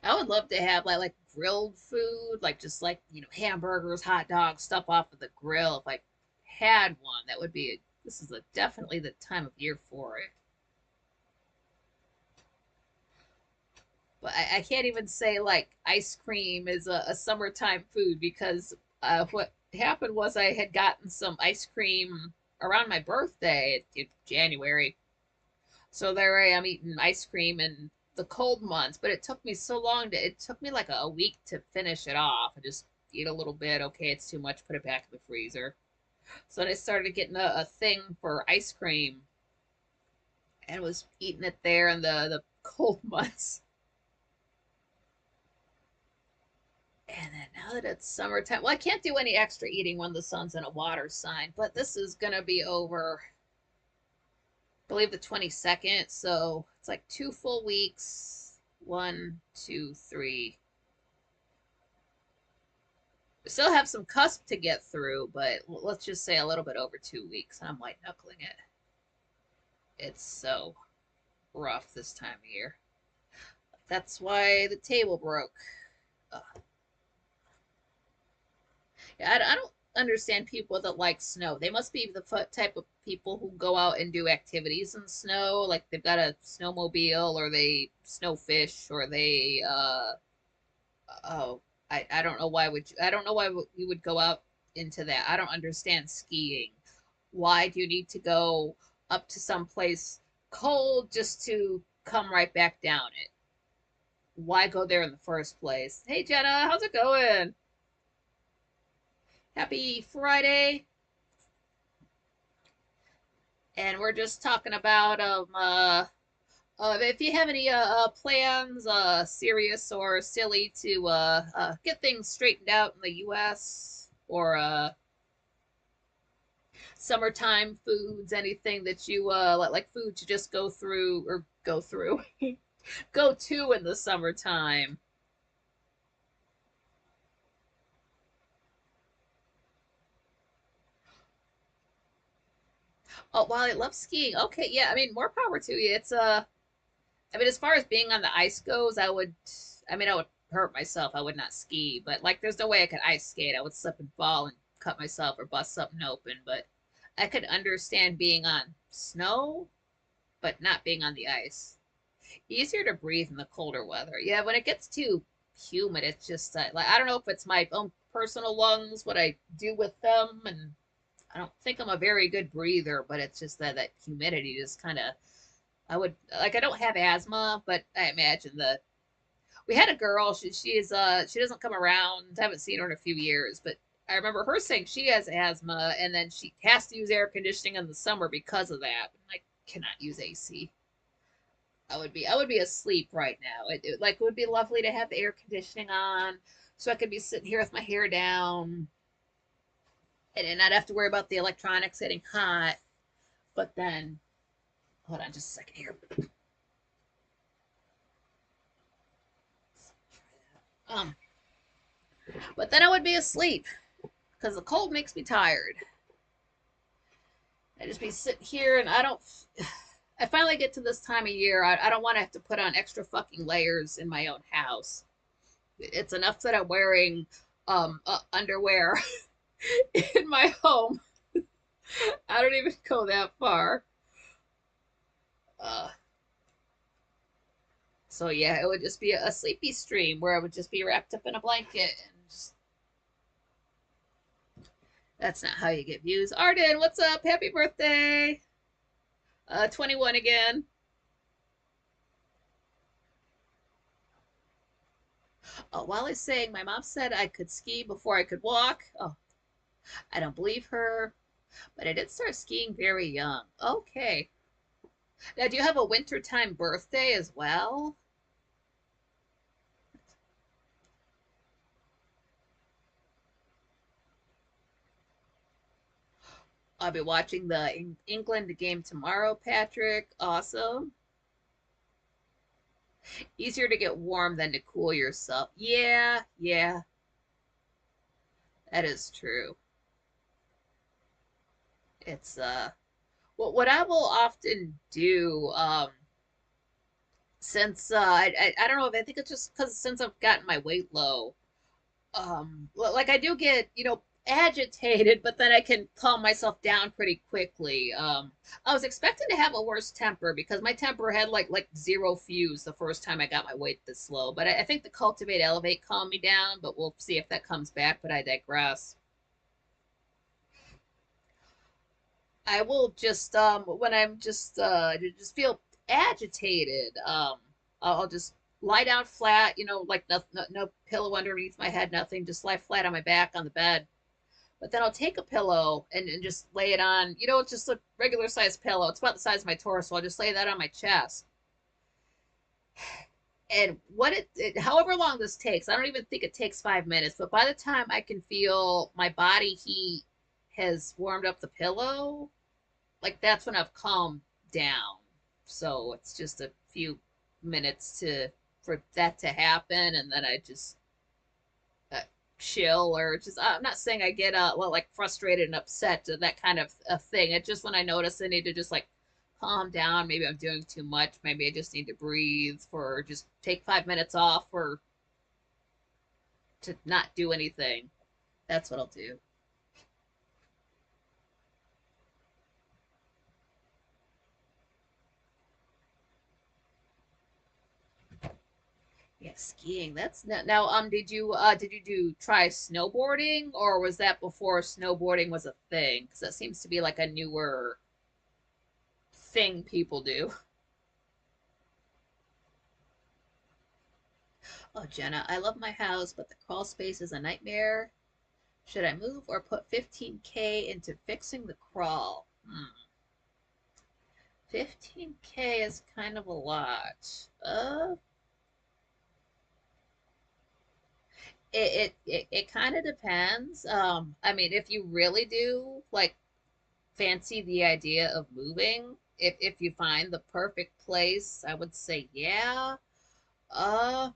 I would love to have like grilled food, like just like, hamburgers, hot dogs, stuff off of the grill. If I had one, that would be this is definitely the time of year for it. But I can't even say like ice cream is a summertime food, because what happened was I had gotten some ice cream around my birthday in January. So there I am eating ice cream in the cold months, but it took me so long it took me like a week to finish it off. I just eat a little bit. Okay, it's too much, put it back in the freezer. So then I started getting a thing for ice cream and was eating it there in the cold months. And then now that it's summertime, well, I can't do any extra eating when the sun's in a water sign, but this is going to be over, I believe, the 22nd. So it's like 2 full weeks. 1, 2, 3. We still have some cusp to get through, but let's just say a little bit over 2 weeks. And I'm white knuckling it. It's so rough this time of year. That's why the table broke. Yeah, I don't understand people that like snow. They must be the type of people who go out and do activities in snow, like they've got a snowmobile, or they snowfish, or they oh, I don't know why I don't know why you would go out into that. I don't understand skiing. Why do you need to go up to some place cold just to come right back down it? Why go there in the first place? Hey Jenna, how's it going? Happy Friday. And we're just talking about if you have any plans, serious or silly, to get things straightened out in the U.S., or summertime foods, anything that you like food to just go through, or go to in the summertime. Oh, wow, I love skiing. Okay, yeah, I mean, more power to you. I mean, as far as being on the ice goes, I mean, I would hurt myself. I would not ski, but like, there's no way I could ice skate. I would slip and fall and cut myself or bust something open. But I could understand being on snow, but not being on the ice. Easier to breathe in the colder weather. Yeah, when it gets too humid, it's just like, I don't know if it's my own personal lungs, what I do with them, and I don't think I'm a very good breather, but it's just that humidity just kind of. I would like. I don't have asthma, but I imagine that we had a girl. She doesn't come around. I haven't seen her in a few years, but I remember her saying she has asthma, and then she has to use air conditioning in the summer because of that. And I cannot use AC. I would be asleep right now. It would be lovely to have the air conditioning on, so I could be sitting here with my hair down and not have to worry about the electronics getting hot. But then, hold on just a second here. Um, but then I would be asleep because the cold makes me tired. I just be sitting here and I don't. I finally get to this time of year. I don't want to have to put on extra fucking layers in my own house. It's enough that I'm wearing underwear in my home. I don't even go that far. Uh, so yeah, it would just be a sleepy stream where I would just be wrapped up in a blanket and just, that's not how you get views. Arden, what's up? Happy birthday. 21 again. Oh, Wally's saying my mom said I could ski before I could walk. Oh, I don't believe her, but I did start skiing very young. Okay. Now, do you have a wintertime birthday as well? I'll be watching the England game tomorrow, Patrick. Awesome. Easier to get warm than to cool yourself. Yeah, yeah, that is true. It's what I will often do since I don't know if I think it's just because since I've gotten my weight low, like I do get agitated, but then I can calm myself down pretty quickly. I was expecting to have a worse temper because my temper had like zero fuse the first time I got my weight this low, but I think the cultivate elevate calmed me down, but we'll see if that comes back, but I digress. I will just when I'm just feel agitated, I'll just lie down flat, like no pillow underneath my head, nothing, just lie flat on my back on the bed. But then I'll take a pillow and just lay it on, it's just a regular sized pillow. It's about the size of my torso. I'll just lay that on my chest. And however long this takes, I don't even think it takes 5 minutes, but by the time I can feel my body heat has warmed up the pillow, like that's when I've calmed down. So it's just a few minutes to for that to happen, and then I just uh, chill or just. I'm not saying I get like frustrated and upset that kind of a thing. It's just when I notice I need to just like calm down. Maybe I'm doing too much. Maybe I just need to breathe or just take 5 minutes off or to not do anything. That's what I'll do. Yeah, skiing. That's now. Did you do try snowboarding or was that before snowboarding was a thing? Because that seems to be like a newer thing people do. Oh, Jenna, I love my house, but the crawl space is a nightmare. Should I move or put 15K into fixing the crawl? 15K is kind of a lot. It kind of depends. I mean, if you really do like fancy the idea of moving, if you find the perfect place, I would say yeah. Uh,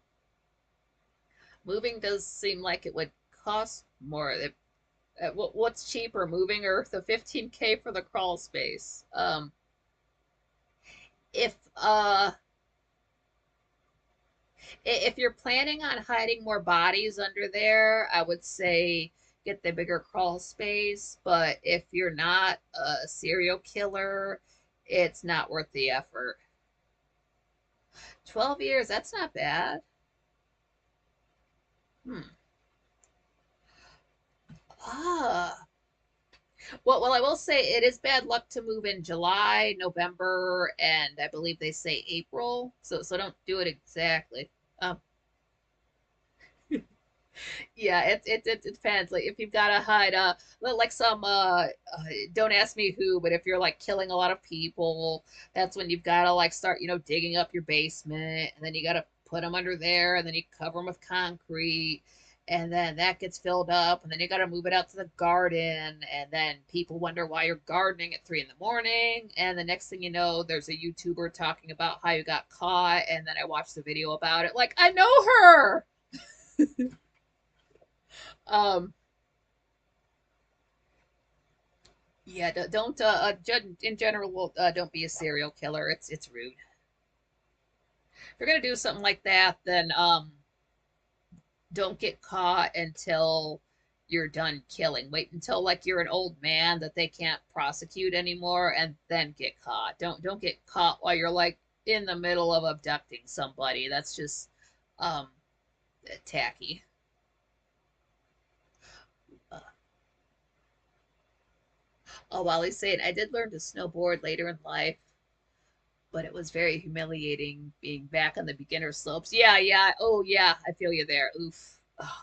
Moving does seem like it would cost more. What's cheaper, moving Earth or 15K for the crawl space? If if you're planning on hiding more bodies under there, I would say get the bigger crawl space. But if you're not a serial killer, it's not worth the effort. 12 years, that's not bad. Hmm. Ah. Well, I will say it is bad luck to move in July, November, and I believe they say April. So don't do it exactly. Um, Yeah, it depends. Like if you've got to hide, like some don't ask me who, but if you're like killing a lot of people, that's when you've got to like start, digging up your basement, and then you got to put them under there, and then you cover them with concrete, and then that gets filled up, and then you got to move it out to the garden, and then people wonder why you're gardening at 3 in the morning, and the next thing you know, there's a YouTuber talking about how you got caught, and then I watched the video about it, like I know her. Um, Yeah, don't in general, don't be a serial killer. It's rude. If you're gonna do something like that, then don't get caught until you're done killing. Wait until like you're an old man that they can't prosecute anymore, and then get caught. Don't get caught while you're like in the middle of abducting somebody. That's just um tacky. Uh, oh, while he's saying I did learn to snowboard later in life, but it was very humiliating being back on the beginner slopes. Yeah, yeah. Oh, yeah. I feel you there. Oof. Oh.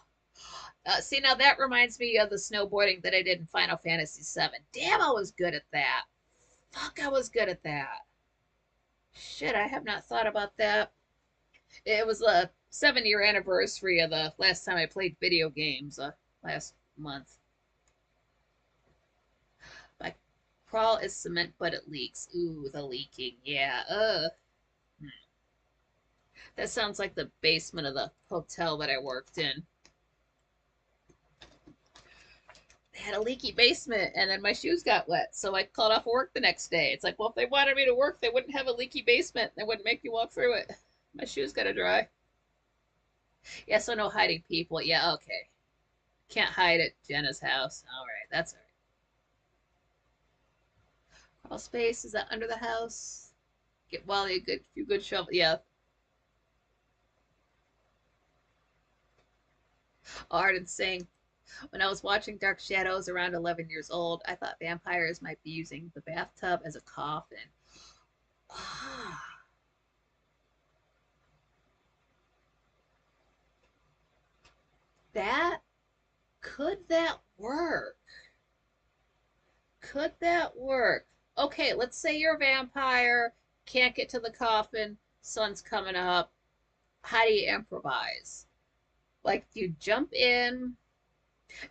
See, now that reminds me of the snowboarding that I did in Final Fantasy VII. Damn, I was good at that. Fuck, I was good at that. Shit, I have not thought about that. It was the 7 year anniversary of the last time I played video games last month. My crawl is cement, but it leaks. Ooh, the leaking. Yeah. That sounds like the basement of the hotel that I worked in. They had a leaky basement, and then my shoes got wet, so I called off work the next day. It's like, well, if they wanted me to work, they wouldn't have a leaky basement. They wouldn't make me walk through it. My shoes gotta dry. Yeah, so no hiding people. Yeah, okay. Can't hide at Jenna's house. All right, that's all right. Crawl space is that under the house? Get Wally a few good shovel. Yeah, Arden saying, when I was watching Dark Shadows around 11 years old, I thought vampires might be using the bathtub as a coffin. Ah, that could that work? Could that work? Okay, let's say you're a vampire, can't get to the coffin, sun's coming up. How do you improvise? Like, you jump in.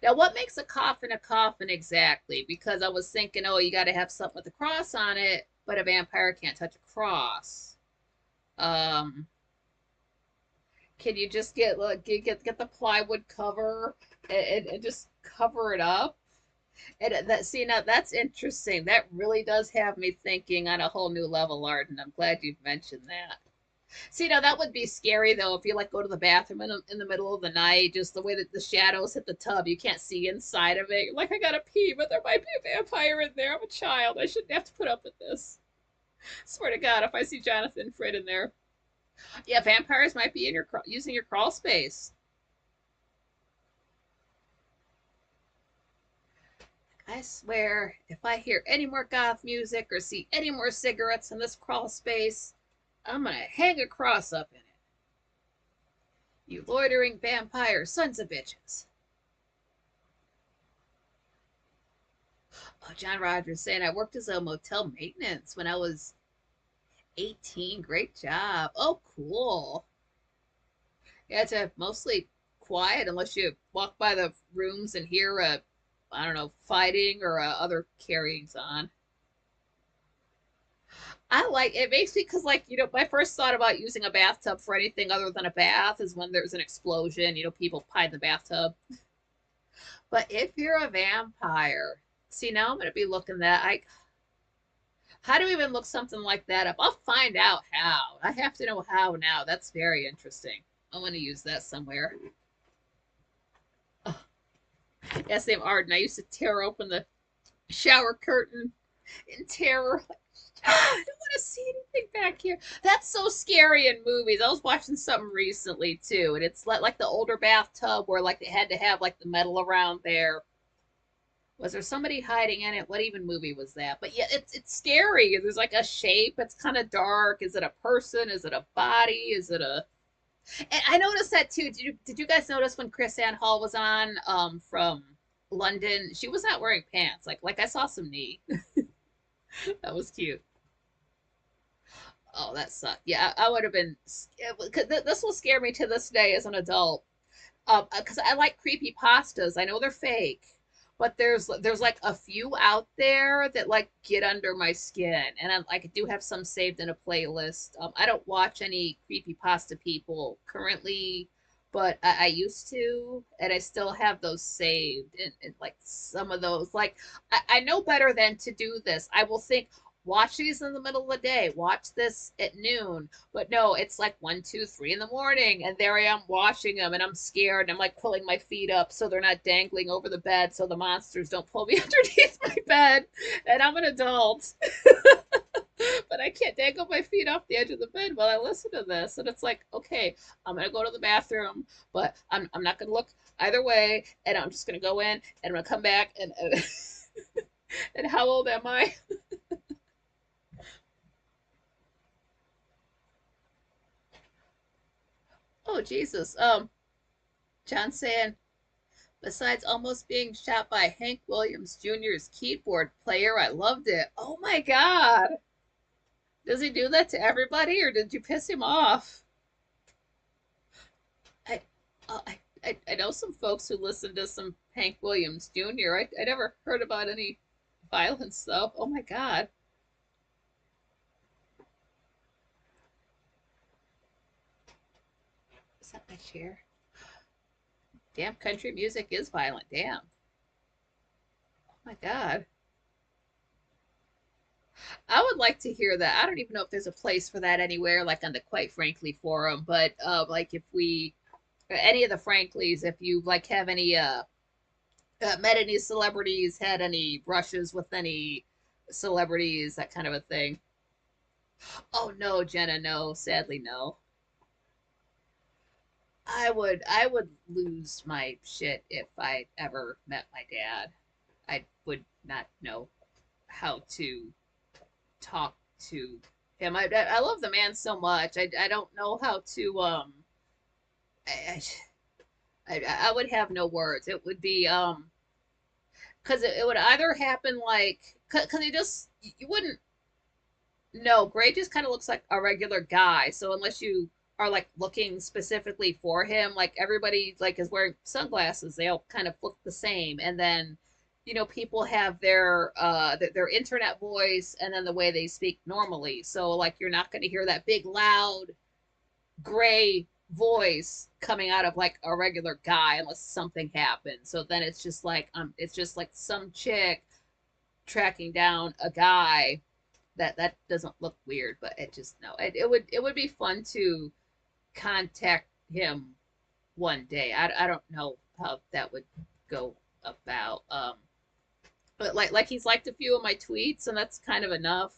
Now, what makes a coffin exactly? Because I was thinking, oh, you got to have something with a cross on it, but a vampire can't touch a cross. Um, can you just get like get the plywood cover and just cover it up? And that see now that's interesting. That really does have me thinking on a whole new level, Arden. I'm glad you've mentioned that. See now that would be scary though if you like go to the bathroom in the middle of the night, just the way that the shadows hit the tub, you can't see inside of it. You're like, I gotta pee, but there might be a vampire in there. I'm a child. I shouldn't have to put up with this. Swear to God, if I see Jonathan Frid in there, yeah, vampires might be in your using your crawl space. I swear, if I hear any more goth music or see any more cigarettes in this crawl space, I'm gonna hang a cross up in it. You loitering vampire sons of bitches. Oh, John Rogers saying I worked as a motel maintenance when I was 18. Great job. Oh, cool. Yeah, it's mostly quiet unless you walk by the rooms and hear I don't know, fighting or other carryings on. I like it makes me because like my first thought about using a bathtub for anything other than a bath is when there's an explosion. People pie in the bathtub. But if you're a vampire, see now I'm gonna be looking that I how do we even look something like that up? I'll find out how. I have to know how now. That's very interesting. I want to use that somewhere. Oh, yes, name Arden. I used to tear open the shower curtain in terror. I don't want to see anything back here. That's so scary in movies. I was watching something recently too, and it's like the older bathtub where like they had to have like the metal around there. Was there somebody hiding in it? What even movie was that? But yeah, it's scary. There's like a shape. It's kind of dark. Is it a person? Is it a body? Is it a? And I noticed that too. Did you guys notice when Chris Ann Hall was on from London? She was not wearing pants. Like I saw some knee. That was cute. Oh, that sucked. Yeah, I would have been. This will scare me to this day as an adult. Because I like creepy pastas. I know they're fake, but there's like a few out there that like get under my skin, and I do have some saved in a playlist. I don't watch any creepy pasta people currently, but I used to, and I still have those saved. And like some of those, like I know better than to do this. I will think. Watch these in the middle of the day. Watch this at noon. But no, it's like 1, 2, 3 in the morning, and there I am washing them, and I'm scared, and I'm like pulling my feet up so they're not dangling over the bed, so the monsters don't pull me underneath my bed. And I'm an adult, but I can't dangle my feet off the edge of the bed while I listen to this. And it's like, okay, I'm gonna go to the bathroom, but I'm not gonna look either way, and I'm just gonna go in, and I'm gonna come back, and and how old am I? Oh Jesus. John saying besides almost being shot by Hank Williams Jr.'s keyboard player, I loved it. Oh my God. Does he do that to everybody or did you piss him off? I, I know some folks who listen to some Hank Williams Jr. I never heard about any violence though. Oh my God. Is that my chair? Damn, country music is violent. Damn. Oh my God. I would like to hear that. I don't even know if there's a place for that anywhere, like on the Quite Frankly forum. But like if we, any of the Franklies, if you like have any met any celebrities, had any brushes with any celebrities, that kind of a thing. Oh no, Jenna, no, sadly no. I would lose my shit if I ever met my dad. I would not know how to talk to him. I love the man so much. I don't know how to I, I would have no words. It would be because it would either happen like because it just you wouldn't know. Gray just kind of looks like a regular guy. So unless you are like looking specifically for him, like everybody like is wearing sunglasses, they all kind of look the same. And then people have their internet voice and then the way they speak normally. So like you're not going to hear that big loud gray voice coming out of like a regular guy unless something happens. So then it's just like some chick tracking down a guy that doesn't look weird, but it just no. It would be fun to contact him one day. I don't know how that would go about. But like he's liked a few of my tweets and that's kind of enough.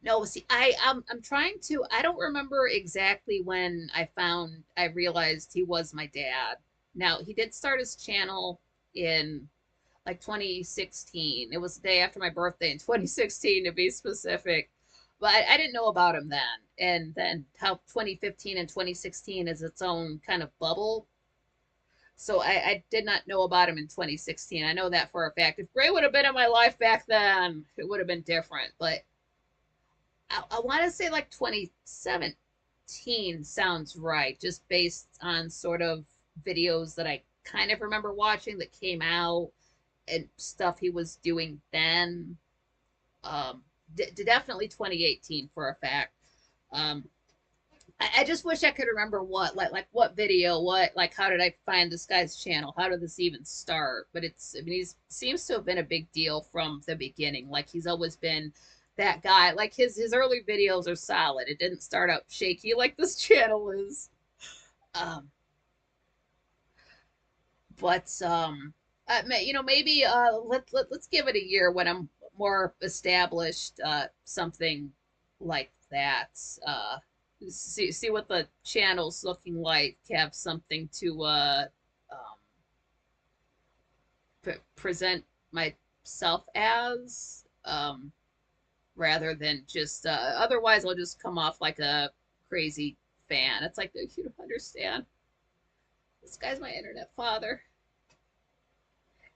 No, see, I'm trying to. I don't remember exactly when I realized he was my dad. Now he did start his channel in like 2016. It was the day after my birthday in 2016 to be specific. But I didn't know about him then. And then how 2015 and 2016 is its own kind of bubble. So I did not know about him in 2016. I know that for a fact. If Gray would have been in my life back then, it would have been different. But I want to say like 2017 sounds right, just based on sort of videos that I kind of remember watching that came out and stuff he was doing then. Um, definitely 2018 for a fact. Um, I just wish I could remember what, like what video, what, like how did I find this guy's channel? How did this even start? But it's, I mean, he seems to have been a big deal from the beginning. Like he's always been that guy. Like his early videos are solid. It didn't start out shaky like this channel is. Um, but you know, maybe let's give it a year when I'm more established, something like that. See what the channel's looking like, have something to um present myself as, rather than just otherwise I'll just come off like a crazy fan. It's like, you don't understand. This guy's my internet father.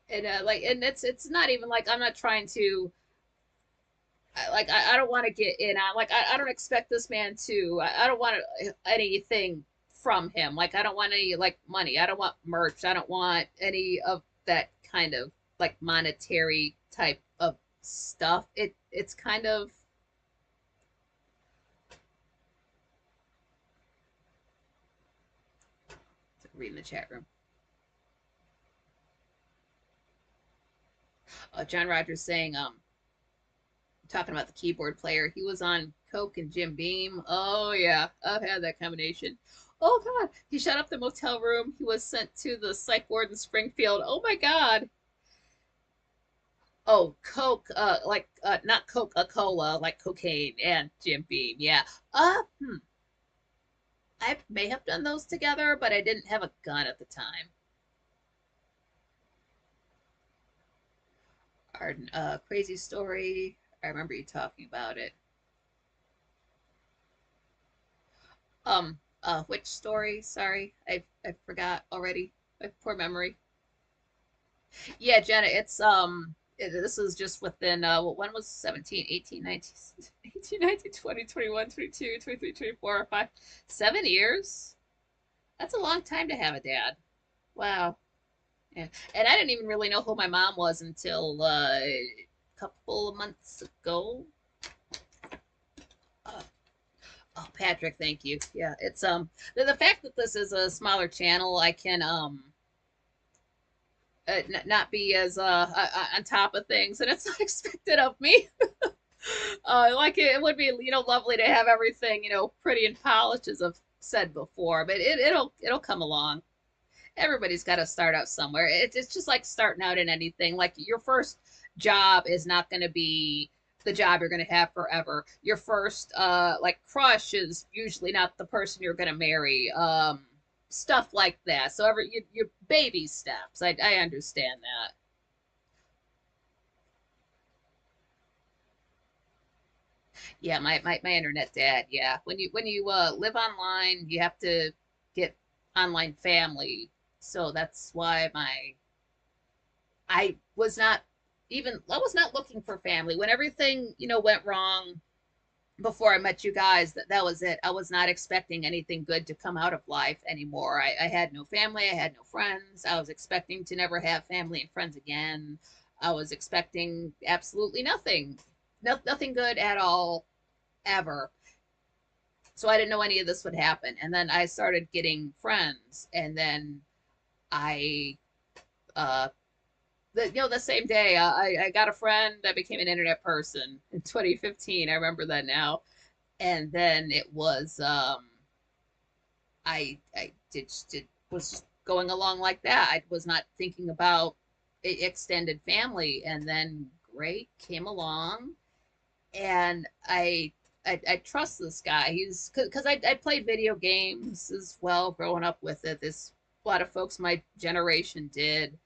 And like, and it's not even like I'm not trying to, I don't want to get in on, like, I don't expect this man to, I don't want anything from him. Like I don't want any like money. I don't want merch. I don't want any of that kind of like monetary type of stuff. It's kind of, reading the chat room. John Rogers saying, talking about the keyboard player. He was on Coke and Jim Beam. Oh yeah, I've had that combination. Oh God, he shut up the motel room. He was sent to the psych ward in Springfield. Oh my God. Oh, Coke, like not Coca-Cola, like cocaine and Jim Beam. Yeah. I may have done those together, but I didn't have a gun at the time. Arden, crazy story. I remember you talking about it. Which story? Sorry, I forgot already. My poor memory. Yeah, Jenna, this is just within, when was 17, 18, 19, 18, 19, 20, 21, 22, 23, 24, 5, 7 years? That's a long time to have a dad. Wow. Yeah. And I didn't even really know who my mom was until a couple of months ago. Uh, oh, Patrick, thank you. Yeah, it's the fact that this is a smaller channel, I can not be as on top of things, and it's not expected of me. Like it would be, you know, lovely to have everything, you know, pretty and polished, as I've said before, but it'll come along. Everybody's got to start out somewhere. It's just like starting out in anything. Like your first job is not going to be the job you're going to have forever. Your first like crush is usually not the person you're going to marry. Stuff like that. So your baby steps. I understand that. Yeah, my internet dad. Yeah, when you live online, you have to get online family. So that's why my I was not looking for family when everything, you know, went wrong before I met you guys. That was it. I was not expecting anything good to come out of life anymore. I had no family. I had no friends. I was expecting to never have family and friends again. I was expecting absolutely nothing. Nothing good at all, ever. So I didn't know any of this would happen. And then I started getting friends, and then I uh the same day, I got a friend. I became an internet person in 2015. I remember that now. And then it was I did was going along like that. I was not thinking about extended family, and then Great came along, and I trust this guy. He's because I played video games as well growing up with it. This a lot of folks my generation did,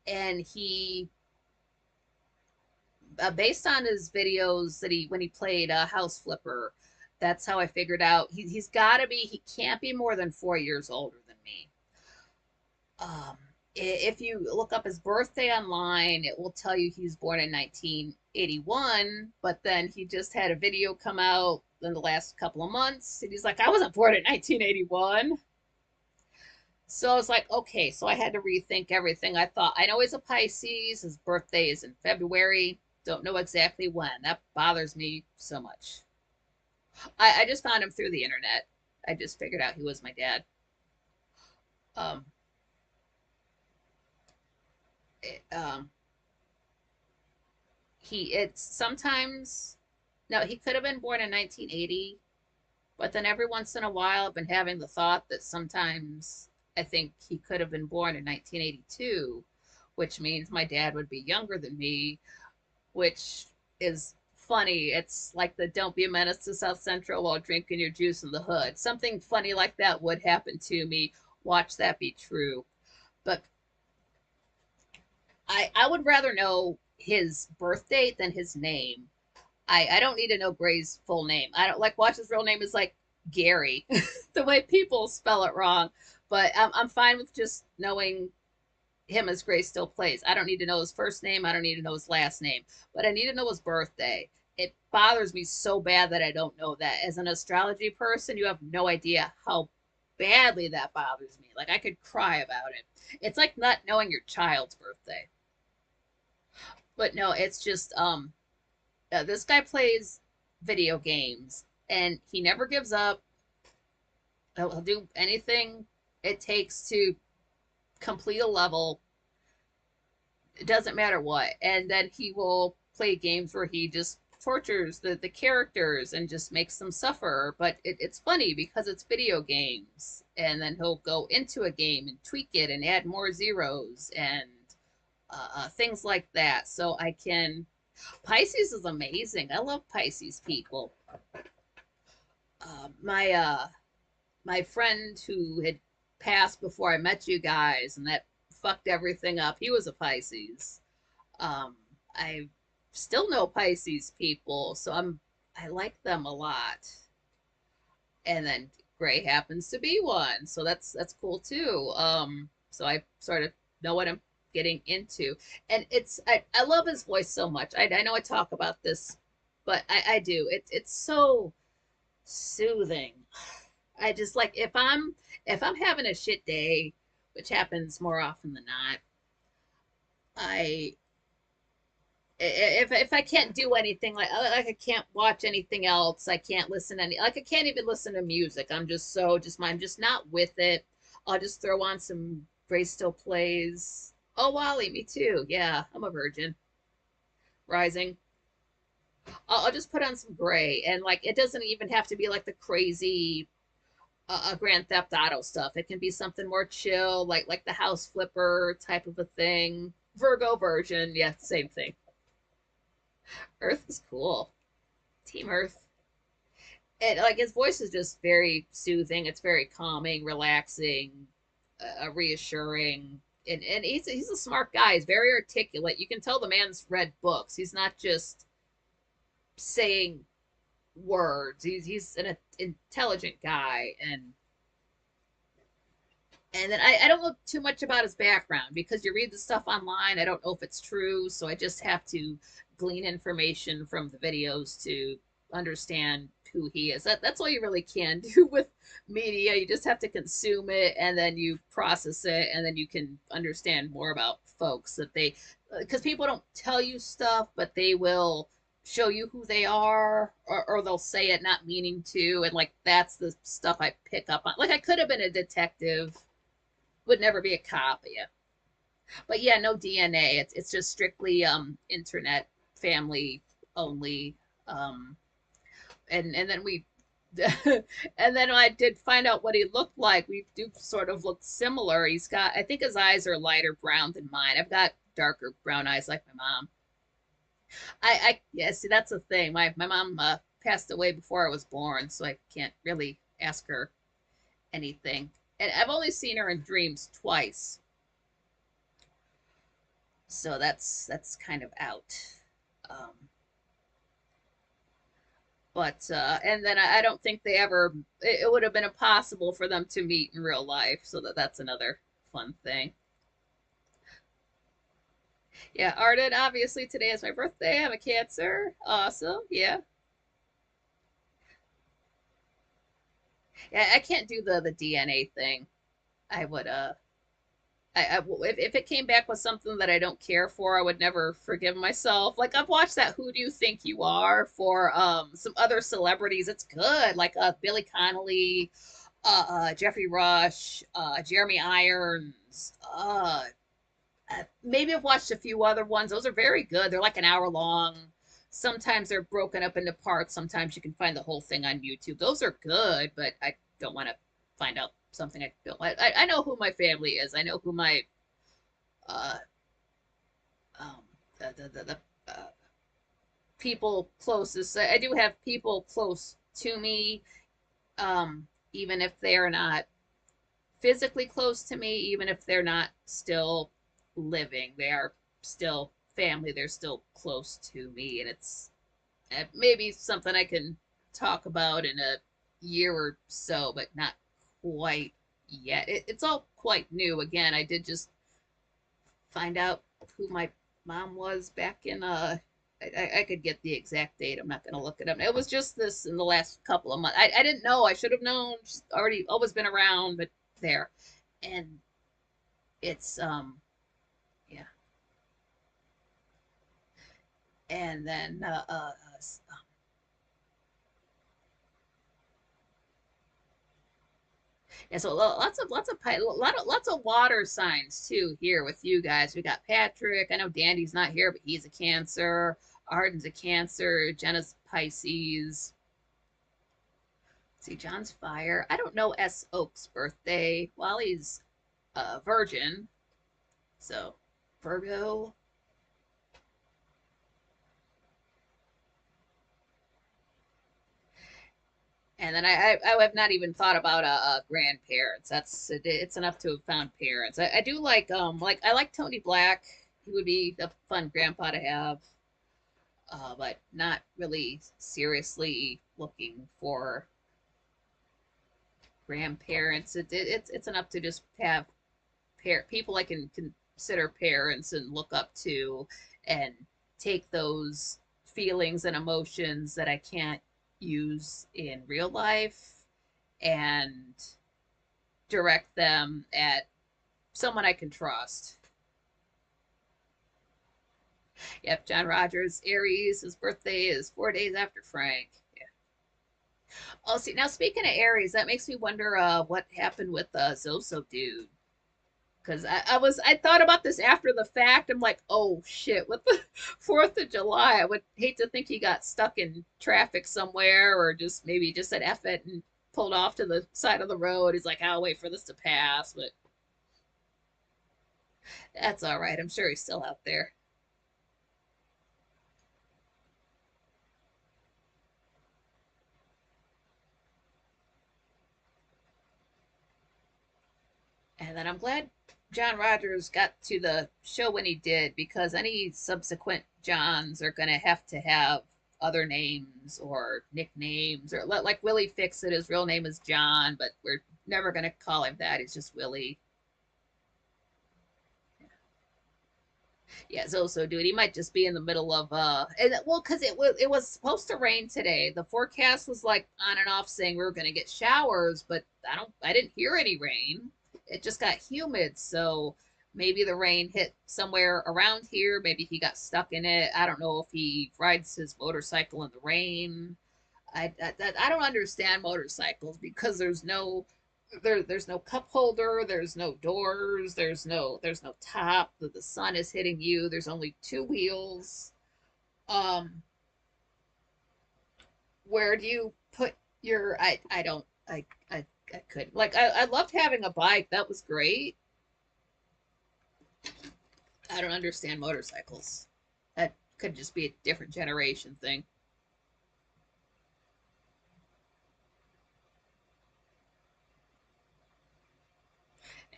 and he based on his videos that he when he played House Flipper, that's how I figured out he's got to be, he can't be more than 4 years older than me. Um, if you look up his birthday online, it will tell you he's born in 1981, but then he just had a video come out in the last couple of months, and he's like, I wasn't born in 1981. So I was like, okay, so I had to rethink everything. I thought, I know he's a Pisces, his birthday is in February, don't know exactly when. That bothers me so much. I just found him through the internet. I just figured out he was my dad. Um, it, um, it's sometimes, no, he could have been born in 1980, but then every once in a while I've been having the thought that sometimes I think he could have been born in 1982, which means my dad would be younger than me, which is funny. It's like the don't be a menace to South Central while drinking your juice in the hood. Something funny like that would happen to me. Watch that be true. But I would rather know his birth date than his name. I don't need to know Gray's full name. I don't like watch his real name is like Gary, the way people spell it wrong. But I'm fine with just knowing him as Gray still plays. I don't need to know his first name. I don't need to know his last name, but I need to know his birthday. It bothers me so bad that I don't know that. As an astrology person, you have no idea how badly that bothers me. Like I could cry about it. It's like not knowing your child's birthday. But no, it's just this guy plays video games and he never gives up. He'll do anything it takes to complete a level. It doesn't matter what. And then he will play games where he just tortures the characters and just makes them suffer. But it's funny because it's video games. And then he'll go into a game and tweak it and add more zeros and things like that. So I can. Pisces is amazing. I love Pisces people. My friend who had passed before I met you guys, and that fucked everything up. He was a Pisces. I still know Pisces people, so I like them a lot. And then Gray happens to be one, so that's cool too. So I sort of know what I'm getting into, and I love his voice so much. I know I talk about this, but I do. It's so soothing. I just like if I'm having a shit day, which happens more often than not, I if I can't do anything like I can't watch anything else, I can't listen to any like I can't even listen to music. I'm just so just I'm just not with it. I'll just throw on some Grace Still Plays. Oh Wally, me too. Yeah, I'm a virgin. Rising. I'll just put on some Gray and like it doesn't even have to be like the crazy Grand Theft Auto stuff. It can be something more chill, like the House Flipper type of a thing. Virgo version, yeah, same thing. Earth is cool. Team Earth. And like his voice is just very soothing. It's very calming, relaxing, reassuring. And he's a smart guy. He's very articulate. You can tell the man's read books. He's not just saying words. He's an intelligent guy, and then I don't know too much about his background because you read the stuff online. I don't know if it's true, so I just have to glean information from the videos to understand who he is. That's all you really can do with media. You just have to consume it and then you process it and then you can understand more about folks that they because people don't tell you stuff, but they will show you who they are or they'll say it not meaning to and like that's the stuff I pick up on. Like I could have been a detective, would never be a cop. Yeah. But yeah, no DNA. It's just strictly internet family only. Um and then we and then I did find out what he looked like. We do sort of look similar. He's got I think his eyes are lighter brown than mine. I've got darker brown eyes like my mom. I yeah, see that's the thing. My mom passed away before I was born, so I can't really ask her anything. And I've only seen her in dreams twice. So that's kind of out. Um, but and then I don't think they ever. It would have been impossible for them to meet in real life. So that's another fun thing. Yeah, Arden. Obviously, today is my birthday. I'm a Cancer. Awesome. Yeah. Yeah. I can't do the DNA thing. I would. if it came back with something that I don't care for, I would never forgive myself. Like I've watched that Who Do You Think You Are for some other celebrities. It's good, like Billy Connolly, Jeffrey Rush, Jeremy Irons. Maybe I've watched a few other ones. Those are very good. They're like an hour long. Sometimes they're broken up into parts. Sometimes you can find the whole thing on YouTube. Those are good, but I don't want to find out something I don't. I know who my family is. I know who my uh um the people closest. I do have people close to me, even if they're not physically close to me, even if they're not still living. They are still family. They're still close to me, and it's maybe something I can talk about in a year or so, but not quite yet. It's all quite new. Again, I did just find out who my mom was back in I could get the exact date. I'm not going to look it up. It was just this in the last couple of months. I didn't know. I should have known. She's already always been around, but there. And it's yeah. And then yeah, so lots of water signs too here with you guys. We got Patrick. I know Dandy's not here, but he's a Cancer. Arden's a Cancer. Jenna's Pisces. See, John's Fire. I don't know S. Oak's birthday. Wally's Virgin. So Virgo. And then I have not even thought about grandparents. It's enough to have found parents. I do like I like Tony Black. He would be a fun grandpa to have, but not really seriously looking for grandparents. It's enough to just have people I can consider parents and look up to, and take those feelings and emotions that I can't use in real life and direct them at someone I can trust. Yep, John Rogers, Aries. His birthday is 4 days after Frank. Yeah. Oh, see, now speaking of Aries, that makes me wonder what happened with Zoso dude. Because I thought about this after the fact. I'm like, oh shit, with the 4th of July, I would hate to think he got stuck in traffic somewhere, or just maybe just said F it and pulled off to the side of the road. He's like, I'll wait for this to pass, but that's all right. I'm sure he's still out there. And then I'm glad John Rogers got to the show when he did, because any subsequent Johns are going to have other names or nicknames, or like Willie Fix It. His real name is John, but we're never going to call him that. He's just Willie. Yeah, Zoso dude. He might just be in the middle of well, because it was supposed to rain today. The forecast was like on and off saying we were gonna get showers, but I didn't hear any rain. It just got humid, so maybe the rain hit somewhere around here. Maybe he got stuck in it. I don't know if he rides his motorcycle in the rain. I don't understand motorcycles, because there's no cup holder, there's no doors, there's no top, the sun is hitting you, there's only two wheels. um where do you put your I don't I couldn't, like, I loved having a bike. That was great. I don't understand motorcycles. That could just be a different generation thing.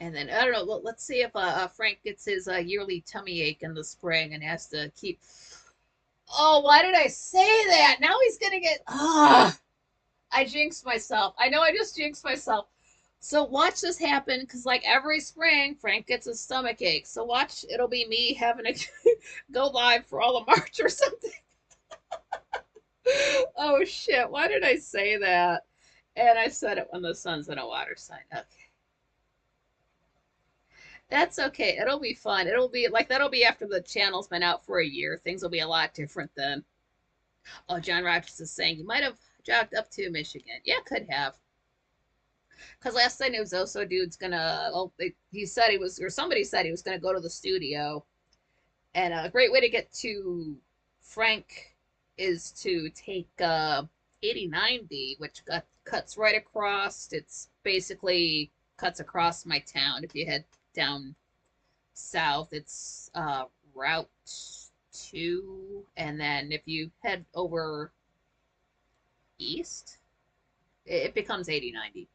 And then I don't know. Let's see if Frank gets his yearly tummy ache in the spring and has to keep. Oh, why did I say that? Now he's gonna get. Ah, I jinxed myself. I know I just jinxed myself. So watch this happen, because like every spring, Frank gets a stomach ache. So watch, it'll be me having to go live for all of March or something. Oh shit! Why did I say that? And I said it when the sun's in a water sign. Okay. That's okay. It'll be fun. It'll be like that'll be after the channel's been out for a year. Things will be a lot different then. Oh, John Rogers is saying you might have jogged up to Michigan. Yeah, could have. Because last I knew, Zoso dude's gonna. Well, he said he was, or somebody said he was gonna go to the studio. And a great way to get to Frank is to take 8090, which cuts right across. It's basically cuts across my town. If you head down south, it's Route 2. And then if you head over east, it becomes 8090.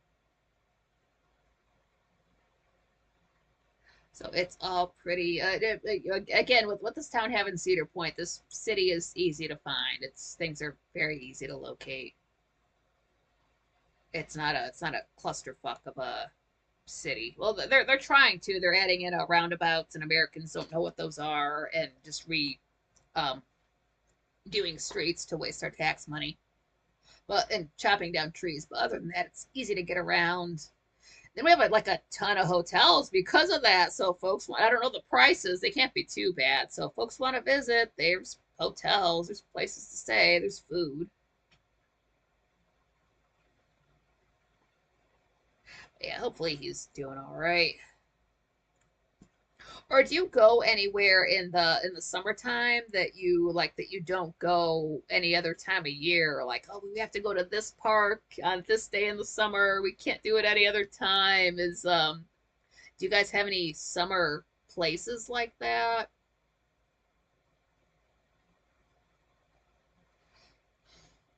So it's all pretty. Again, with this town having Cedar Point, this city is easy to find. Things are very easy to locate. It's not a clusterfuck of a city. Well, they're trying to. They're adding in a roundabouts, and Americans don't know what those are, and just um doing streets to waste our tax money. But and chopping down trees. But other than that, it's easy to get around. Then we have like a ton of hotels because of that. So folks want, I don't know the prices, they can't be too bad. So folks want to visit, there's hotels, there's places to stay, there's food. Yeah, hopefully he's doing all right. Or do you go anywhere in the summertime that you like that you don't go any other time of year? Like, oh, we have to go to this park on this day in the summer. We can't do it any other time. Do you guys have any summer places like that?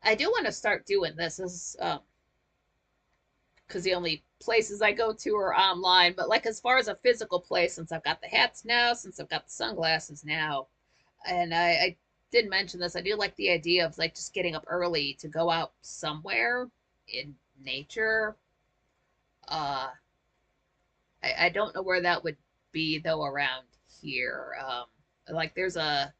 I do want to start doing this as because the only places I go to are online. But like as far as a physical place, since I've got the hats now, since I've got the sunglasses now, and I did mention this, I do like the idea of like just getting up early to go out somewhere in nature. Uh, I don't know where that would be though around here. Like there's a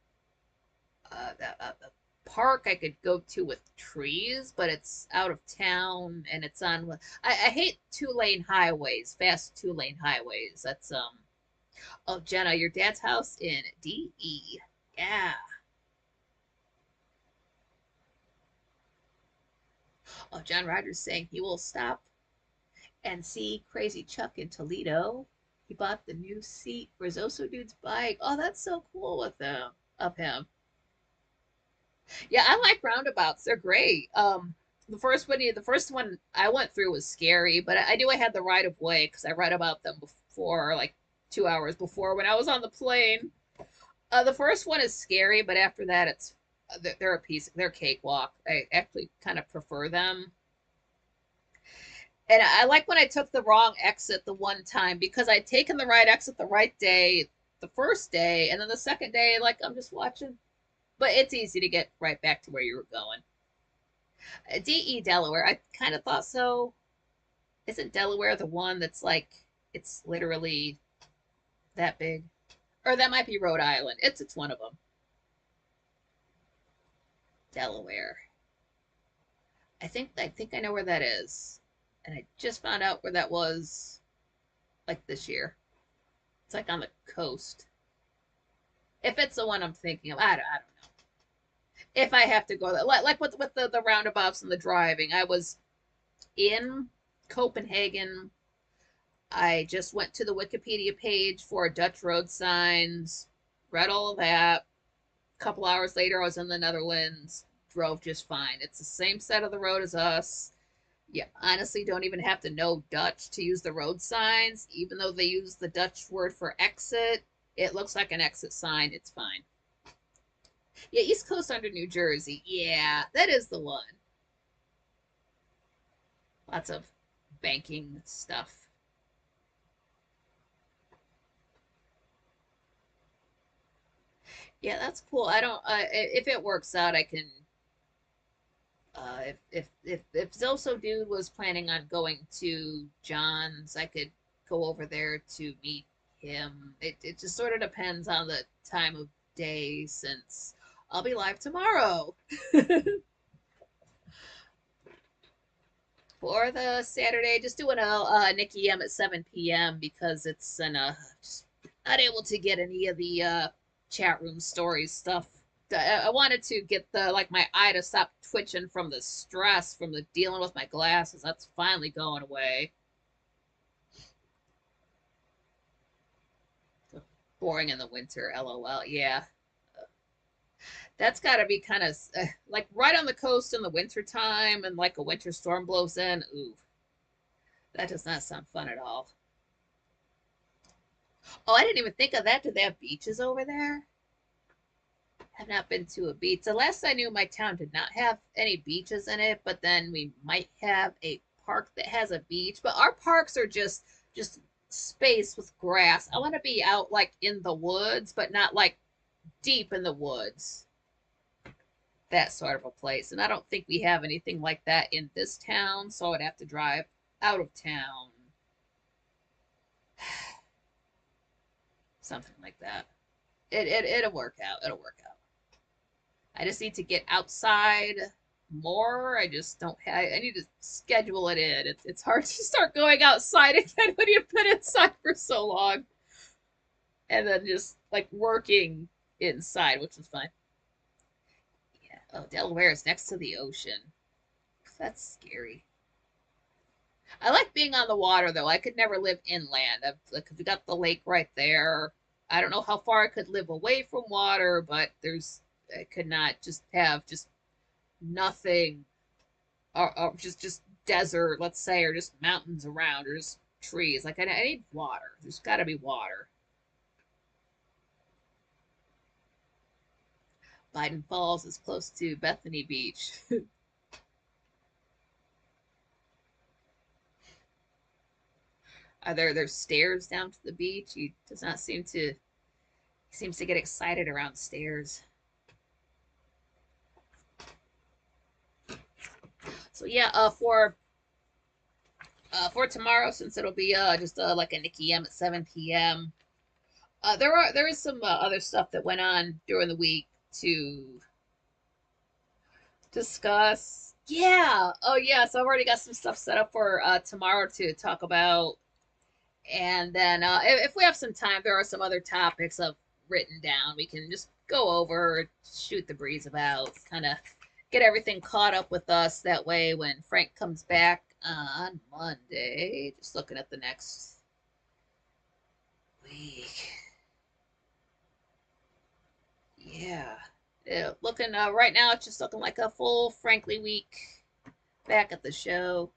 park I could go to with trees, but it's out of town and it's on. I hate 2 lane highways, fast 2 lane highways. That's Oh, Jenna, your dad's house in DE. Yeah. Oh, John Rogers saying he will stop and see Crazy Chuck in Toledo. He bought the new seat for Zoso Dude's bike. Oh, that's so cool with them of him. Yeah, I like roundabouts. They're great. The first one I went through was scary, but I knew I had the right of way because I read about them before, like 2 hours before when I was on the plane. The first one is scary, but after that, they're a piece. They're cakewalk. I actually kind of prefer them, and I like when I took the wrong exit the one time because I'd taken the right exit the right day, the first day, and then the second day, like I'm just watching. But it's easy to get right back to where you were going. DE Delaware. I kind of thought so. Isn't Delaware the one that's like it's literally that big? Or that might be Rhode Island. It's one of them. Delaware. I think I know where that is. And I just found out where that was like this year. It's like on the coast. If it's the one I'm thinking of, I don't know. If I have to go there, like with the roundabouts and the driving, I was in Copenhagen. I just went to the Wikipedia page for Dutch road signs, read all of that. A couple hours later, I was in the Netherlands, drove just fine. It's the same side of the road as us. You honestly don't even have to know Dutch to use the road signs, even though they use the Dutch word for exit. It looks like an exit sign. It's fine. Yeah, East Coast under New Jersey. Yeah, that is the one. Lots of banking stuff. Yeah, that's cool. I don't. If it works out, I can. If Zoso Dude was planning on going to John's, I could go over there to meet him. It just sort of depends on the time of day since I'll be live tomorrow. For the Saturday, just doing a Nikki M at 7 p.m. because it's just not able to get any of the chat room stories stuff. I wanted to get the like my eye to stop twitching from the stress from the dealing with my glasses. That's finally going away. Boring in the winter, lol. Yeah, that's got to be kind of like right on the coast in the winter time, and like a winter storm blows in. Ooh, that does not sound fun at all. Oh, I didn't even think of that. Do they have beaches over there? Have not been to a beach. The last I knew, my town did not have any beaches in it, but then we might have a park that has a beach. But our parks are just space with grass. I want to be out like in the woods, but not like deep in the woods. That sort of a place. And I don't think we have anything like that in this town, so I'd have to drive out of town. Something like that. It'll work out. It'll work out. I just need to get outside more. I just don't have, I need to schedule it in. It's hard to start going outside again when you've been inside for so long. And then just like working inside, which is fine. Yeah. Oh, Delaware is next to the ocean. That's scary. I like being on the water though. I could never live inland. Like we got the lake right there. I don't know how far I could live away from water, but I could not just have just nothing, or just desert, let's say, or just mountains around, or just trees. Like I need water. There's got to be water. Biden Falls is close to Bethany Beach. Are there's stairs down to the beach? He does not seem to. He seems to get excited around stairs. So yeah, for tomorrow, since it'll be just like a Nikki M at 7 p.m. There is some other stuff that went on during the week to discuss. Yeah. Oh yeah. So I've already got some stuff set up for tomorrow to talk about, and then if we have some time, there are some other topics I've written down. We can just go over, shoot the breeze about, kind of get everything caught up with us. That way, when Frank comes back on Monday, just looking at the next week. Yeah. Looking right now, it's just looking like a full Frankly week back at the show.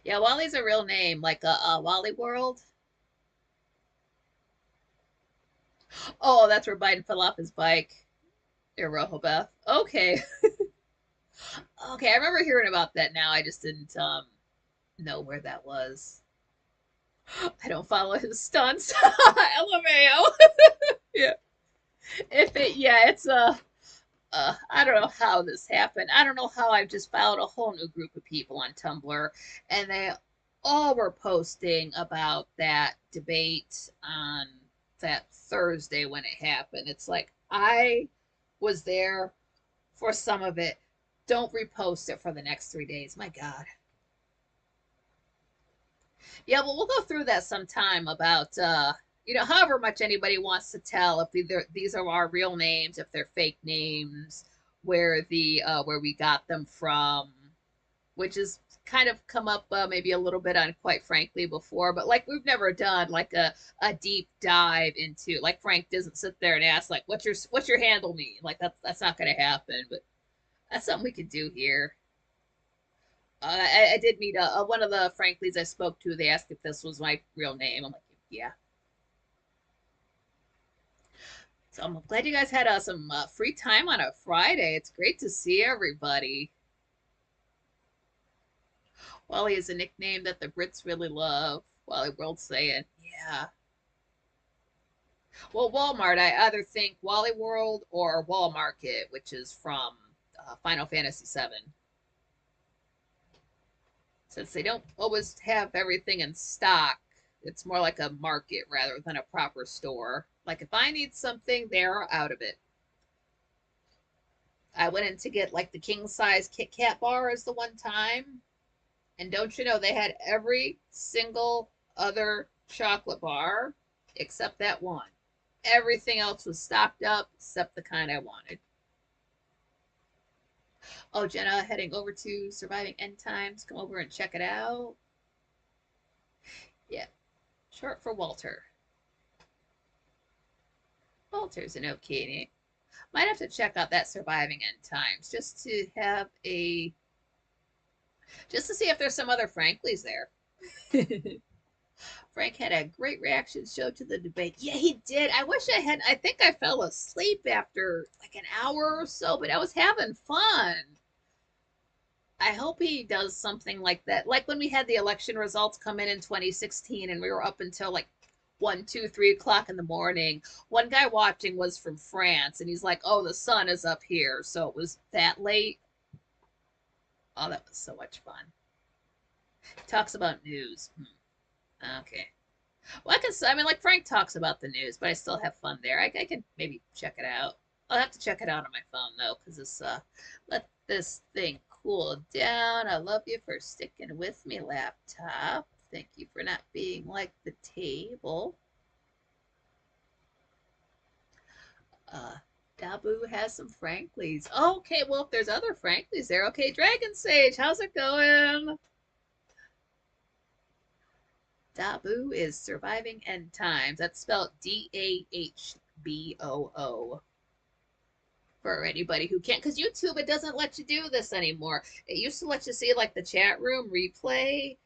Yeah, Wally's a real name, like Wally World. Oh, that's where Biden fell off his bike in Rehoboth. Okay. Okay, I remember hearing about that now. I just didn't know where that was. I don't follow his stunts. LMAO. Yeah. Yeah, it's I don't know how this happened. I don't know how I just found a whole new group of people on Tumblr, and they all were posting about that debate on that Thursday when it happened. It's like I was there for some of it. Don't repost it for the next 3 days. My God. Yeah, well, we'll go through that sometime about however much anybody wants to tell if these are our real names, if they're fake names, where we got them from, which is kind of come up maybe a little bit on quite frankly before, but like we've never done like a deep dive into, like Frank doesn't sit there and ask like what's your handle mean? Like that's not going to happen, but that's something we could do here. I did meet one of the Franklies I spoke to. They asked if this was my real name. I'm like, yeah. So I'm glad you guys had some free time on a Friday. It's great to see everybody. Wally is a nickname that the Brits really love. Wally World saying, yeah. Well, Walmart, I either think Wally World or Walmarket, which is from Final Fantasy VII. Since they don't always have everything in stock, it's more like a market rather than a proper store. Like if I need something, they're out of it. I went in to get like the king size Kit Kat bars the one time, and don't you know they had every single other chocolate bar except that one. Everything else was stocked up except the kind I wanted. Oh, Jenna, heading over to Surviving End Times. Come over and check it out. Yeah, short for Walter. Walter's an okay name. Might have to check out that Surviving End Times just to have a just to see if there's some other Franklies there. Frank had a great reaction show to the debate. Yeah, he did. I wish I had. I think I fell asleep after like an hour or so, but I was having fun. I hope he does something like that. Like when we had the election results come in 2016 and we were up until like 1, 2, 3 o'clock in the morning. One guy watching was from France and he's like, oh, the sun is up here. So it was that late. Oh, that was so much fun. Talks about news. Okay. Well, I mean, like Frank talks about the news, but I still have fun there. I can maybe check it out. I'll have to check it out on my phone though, because let this thing cool down. I love you for sticking with me, laptop. Thank you for not being like the table. Dabu has some Franklies. Okay, well, if there's other Franklies there, okay, Dragon Sage, how's it going? Dabu is surviving end times. That's spelled Dahboo. For anybody who can't, because YouTube, it doesn't let you do this anymore. It used to let you see like the chat room replay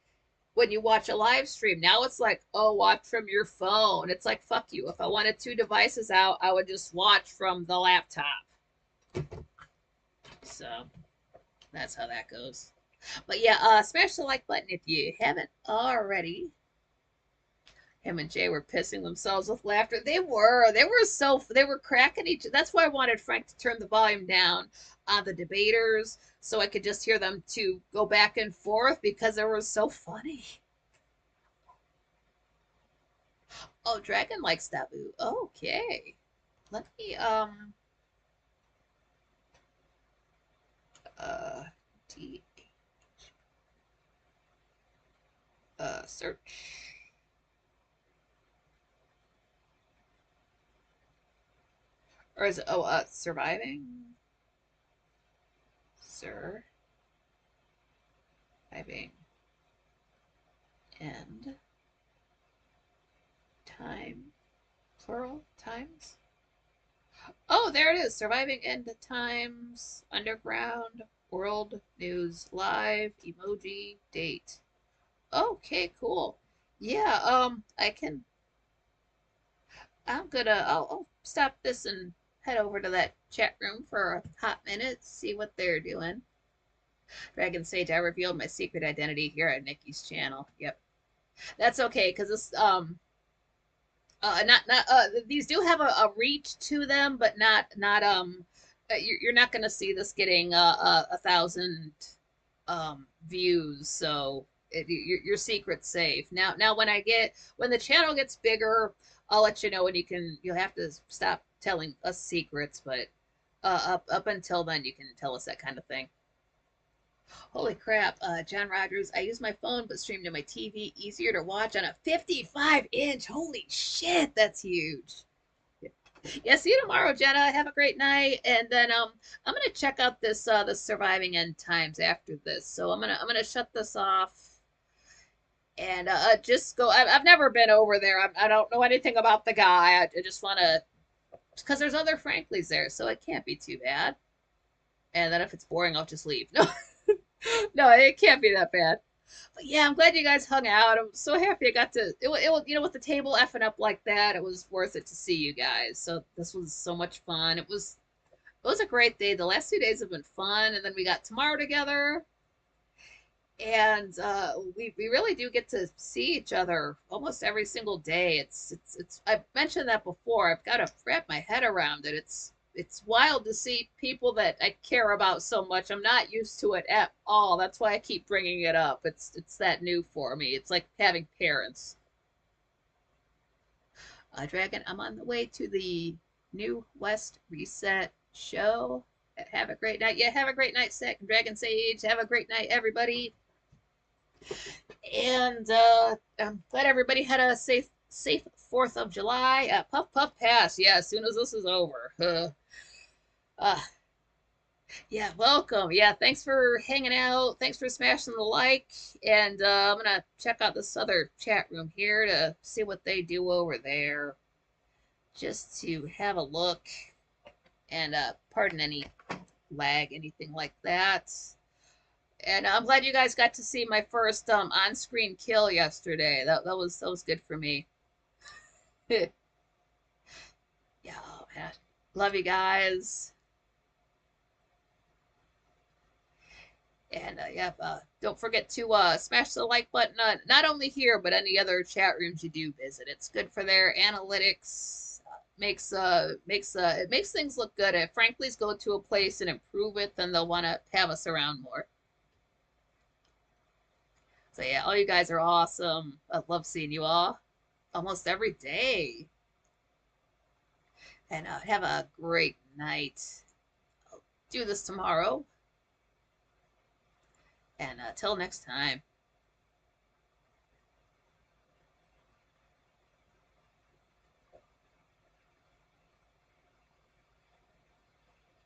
when you watch a live stream. Now it's like, oh, watch from your phone. It's like, fuck you. If I wanted two devices out, I would just watch from the laptop. So that's how that goes. But yeah, smash the like button if you haven't already. Him and Jay were pissing themselves with laughter. They were cracking That's why I wanted Frank to turn the volume down on the debaters so I could just hear them to go back and forth because they were so funny. Oh, Dragon likes Dabu. Okay. Let me T search. Or is it surviving? Surviving end time plural times. Oh, there it is. Surviving End Times, Underground, World News Live, emoji, date. Okay, cool. Yeah, I'll stop this and head over to that chat room for a hot minute, see what they're doing. Dragon Sage, I revealed my secret identity here at Nikki's channel. Yep. That's okay, because this, not these do have a reach to them, but not you're not going to see this getting 1,000 views, so your secret's safe. Now when the channel gets bigger, I'll let you know when you'll have to stop telling us secrets, but up until then you can tell us that kind of thing. Holy crap, John Rogers, I use my phone but stream to my TV. Easier to watch on a 55-inch. Holy shit, that's huge. Yeah, see you tomorrow, Jenna. Have a great night. And then I'm gonna check out this the surviving end times after this. So I'm gonna shut this off and just go. I've never been over there. I don't know anything about the guy. I just wanna because there's other Franklies there, so it can't be too bad. And then if it's boring, I'll just leave. No, no, it can't be that bad. But yeah, I'm glad you guys hung out. I'm so happy I got to. With the table effing up like that, it was worth it to see you guys. So this was so much fun. It was a great day. The last 2 days have been fun, and then we got tomorrow together, and we really do get to see each other almost every single day. It's I've mentioned that before. I've got to wrap my head around it. It's wild to see people that I care about so much. I'm not used to it at all. That's why I keep bringing it up. It's that new for me. It's like having parents. Dragon, I'm on the way to the New West Reset show Have a great night. Yeah, have a great night, Sec Dragon Sage. Have a great night, everybody. And I'm glad everybody had a safe 4th of July. Puff puff pass. Yeah, as soon as this is over. Uh, yeah, welcome. Yeah, thanks for hanging out. Thanks for smashing the like. And I'm gonna check out this other chat room here to see what they do over there, just to have a look. And pardon any lag, anything like that. And I'm glad you guys got to see my first on-screen kill yesterday. That was good for me. Yeah, oh, man. Love you guys. And yeah, don't forget to smash the like button. Not only here, but any other chat rooms you do visit. It's good for their analytics. It makes things look good. If Frankly's go to a place and improve it, then they'll want to have us around more. So yeah, all you guys are awesome. I love seeing you all almost every day. And have a great night. I'll do this tomorrow. And till next time.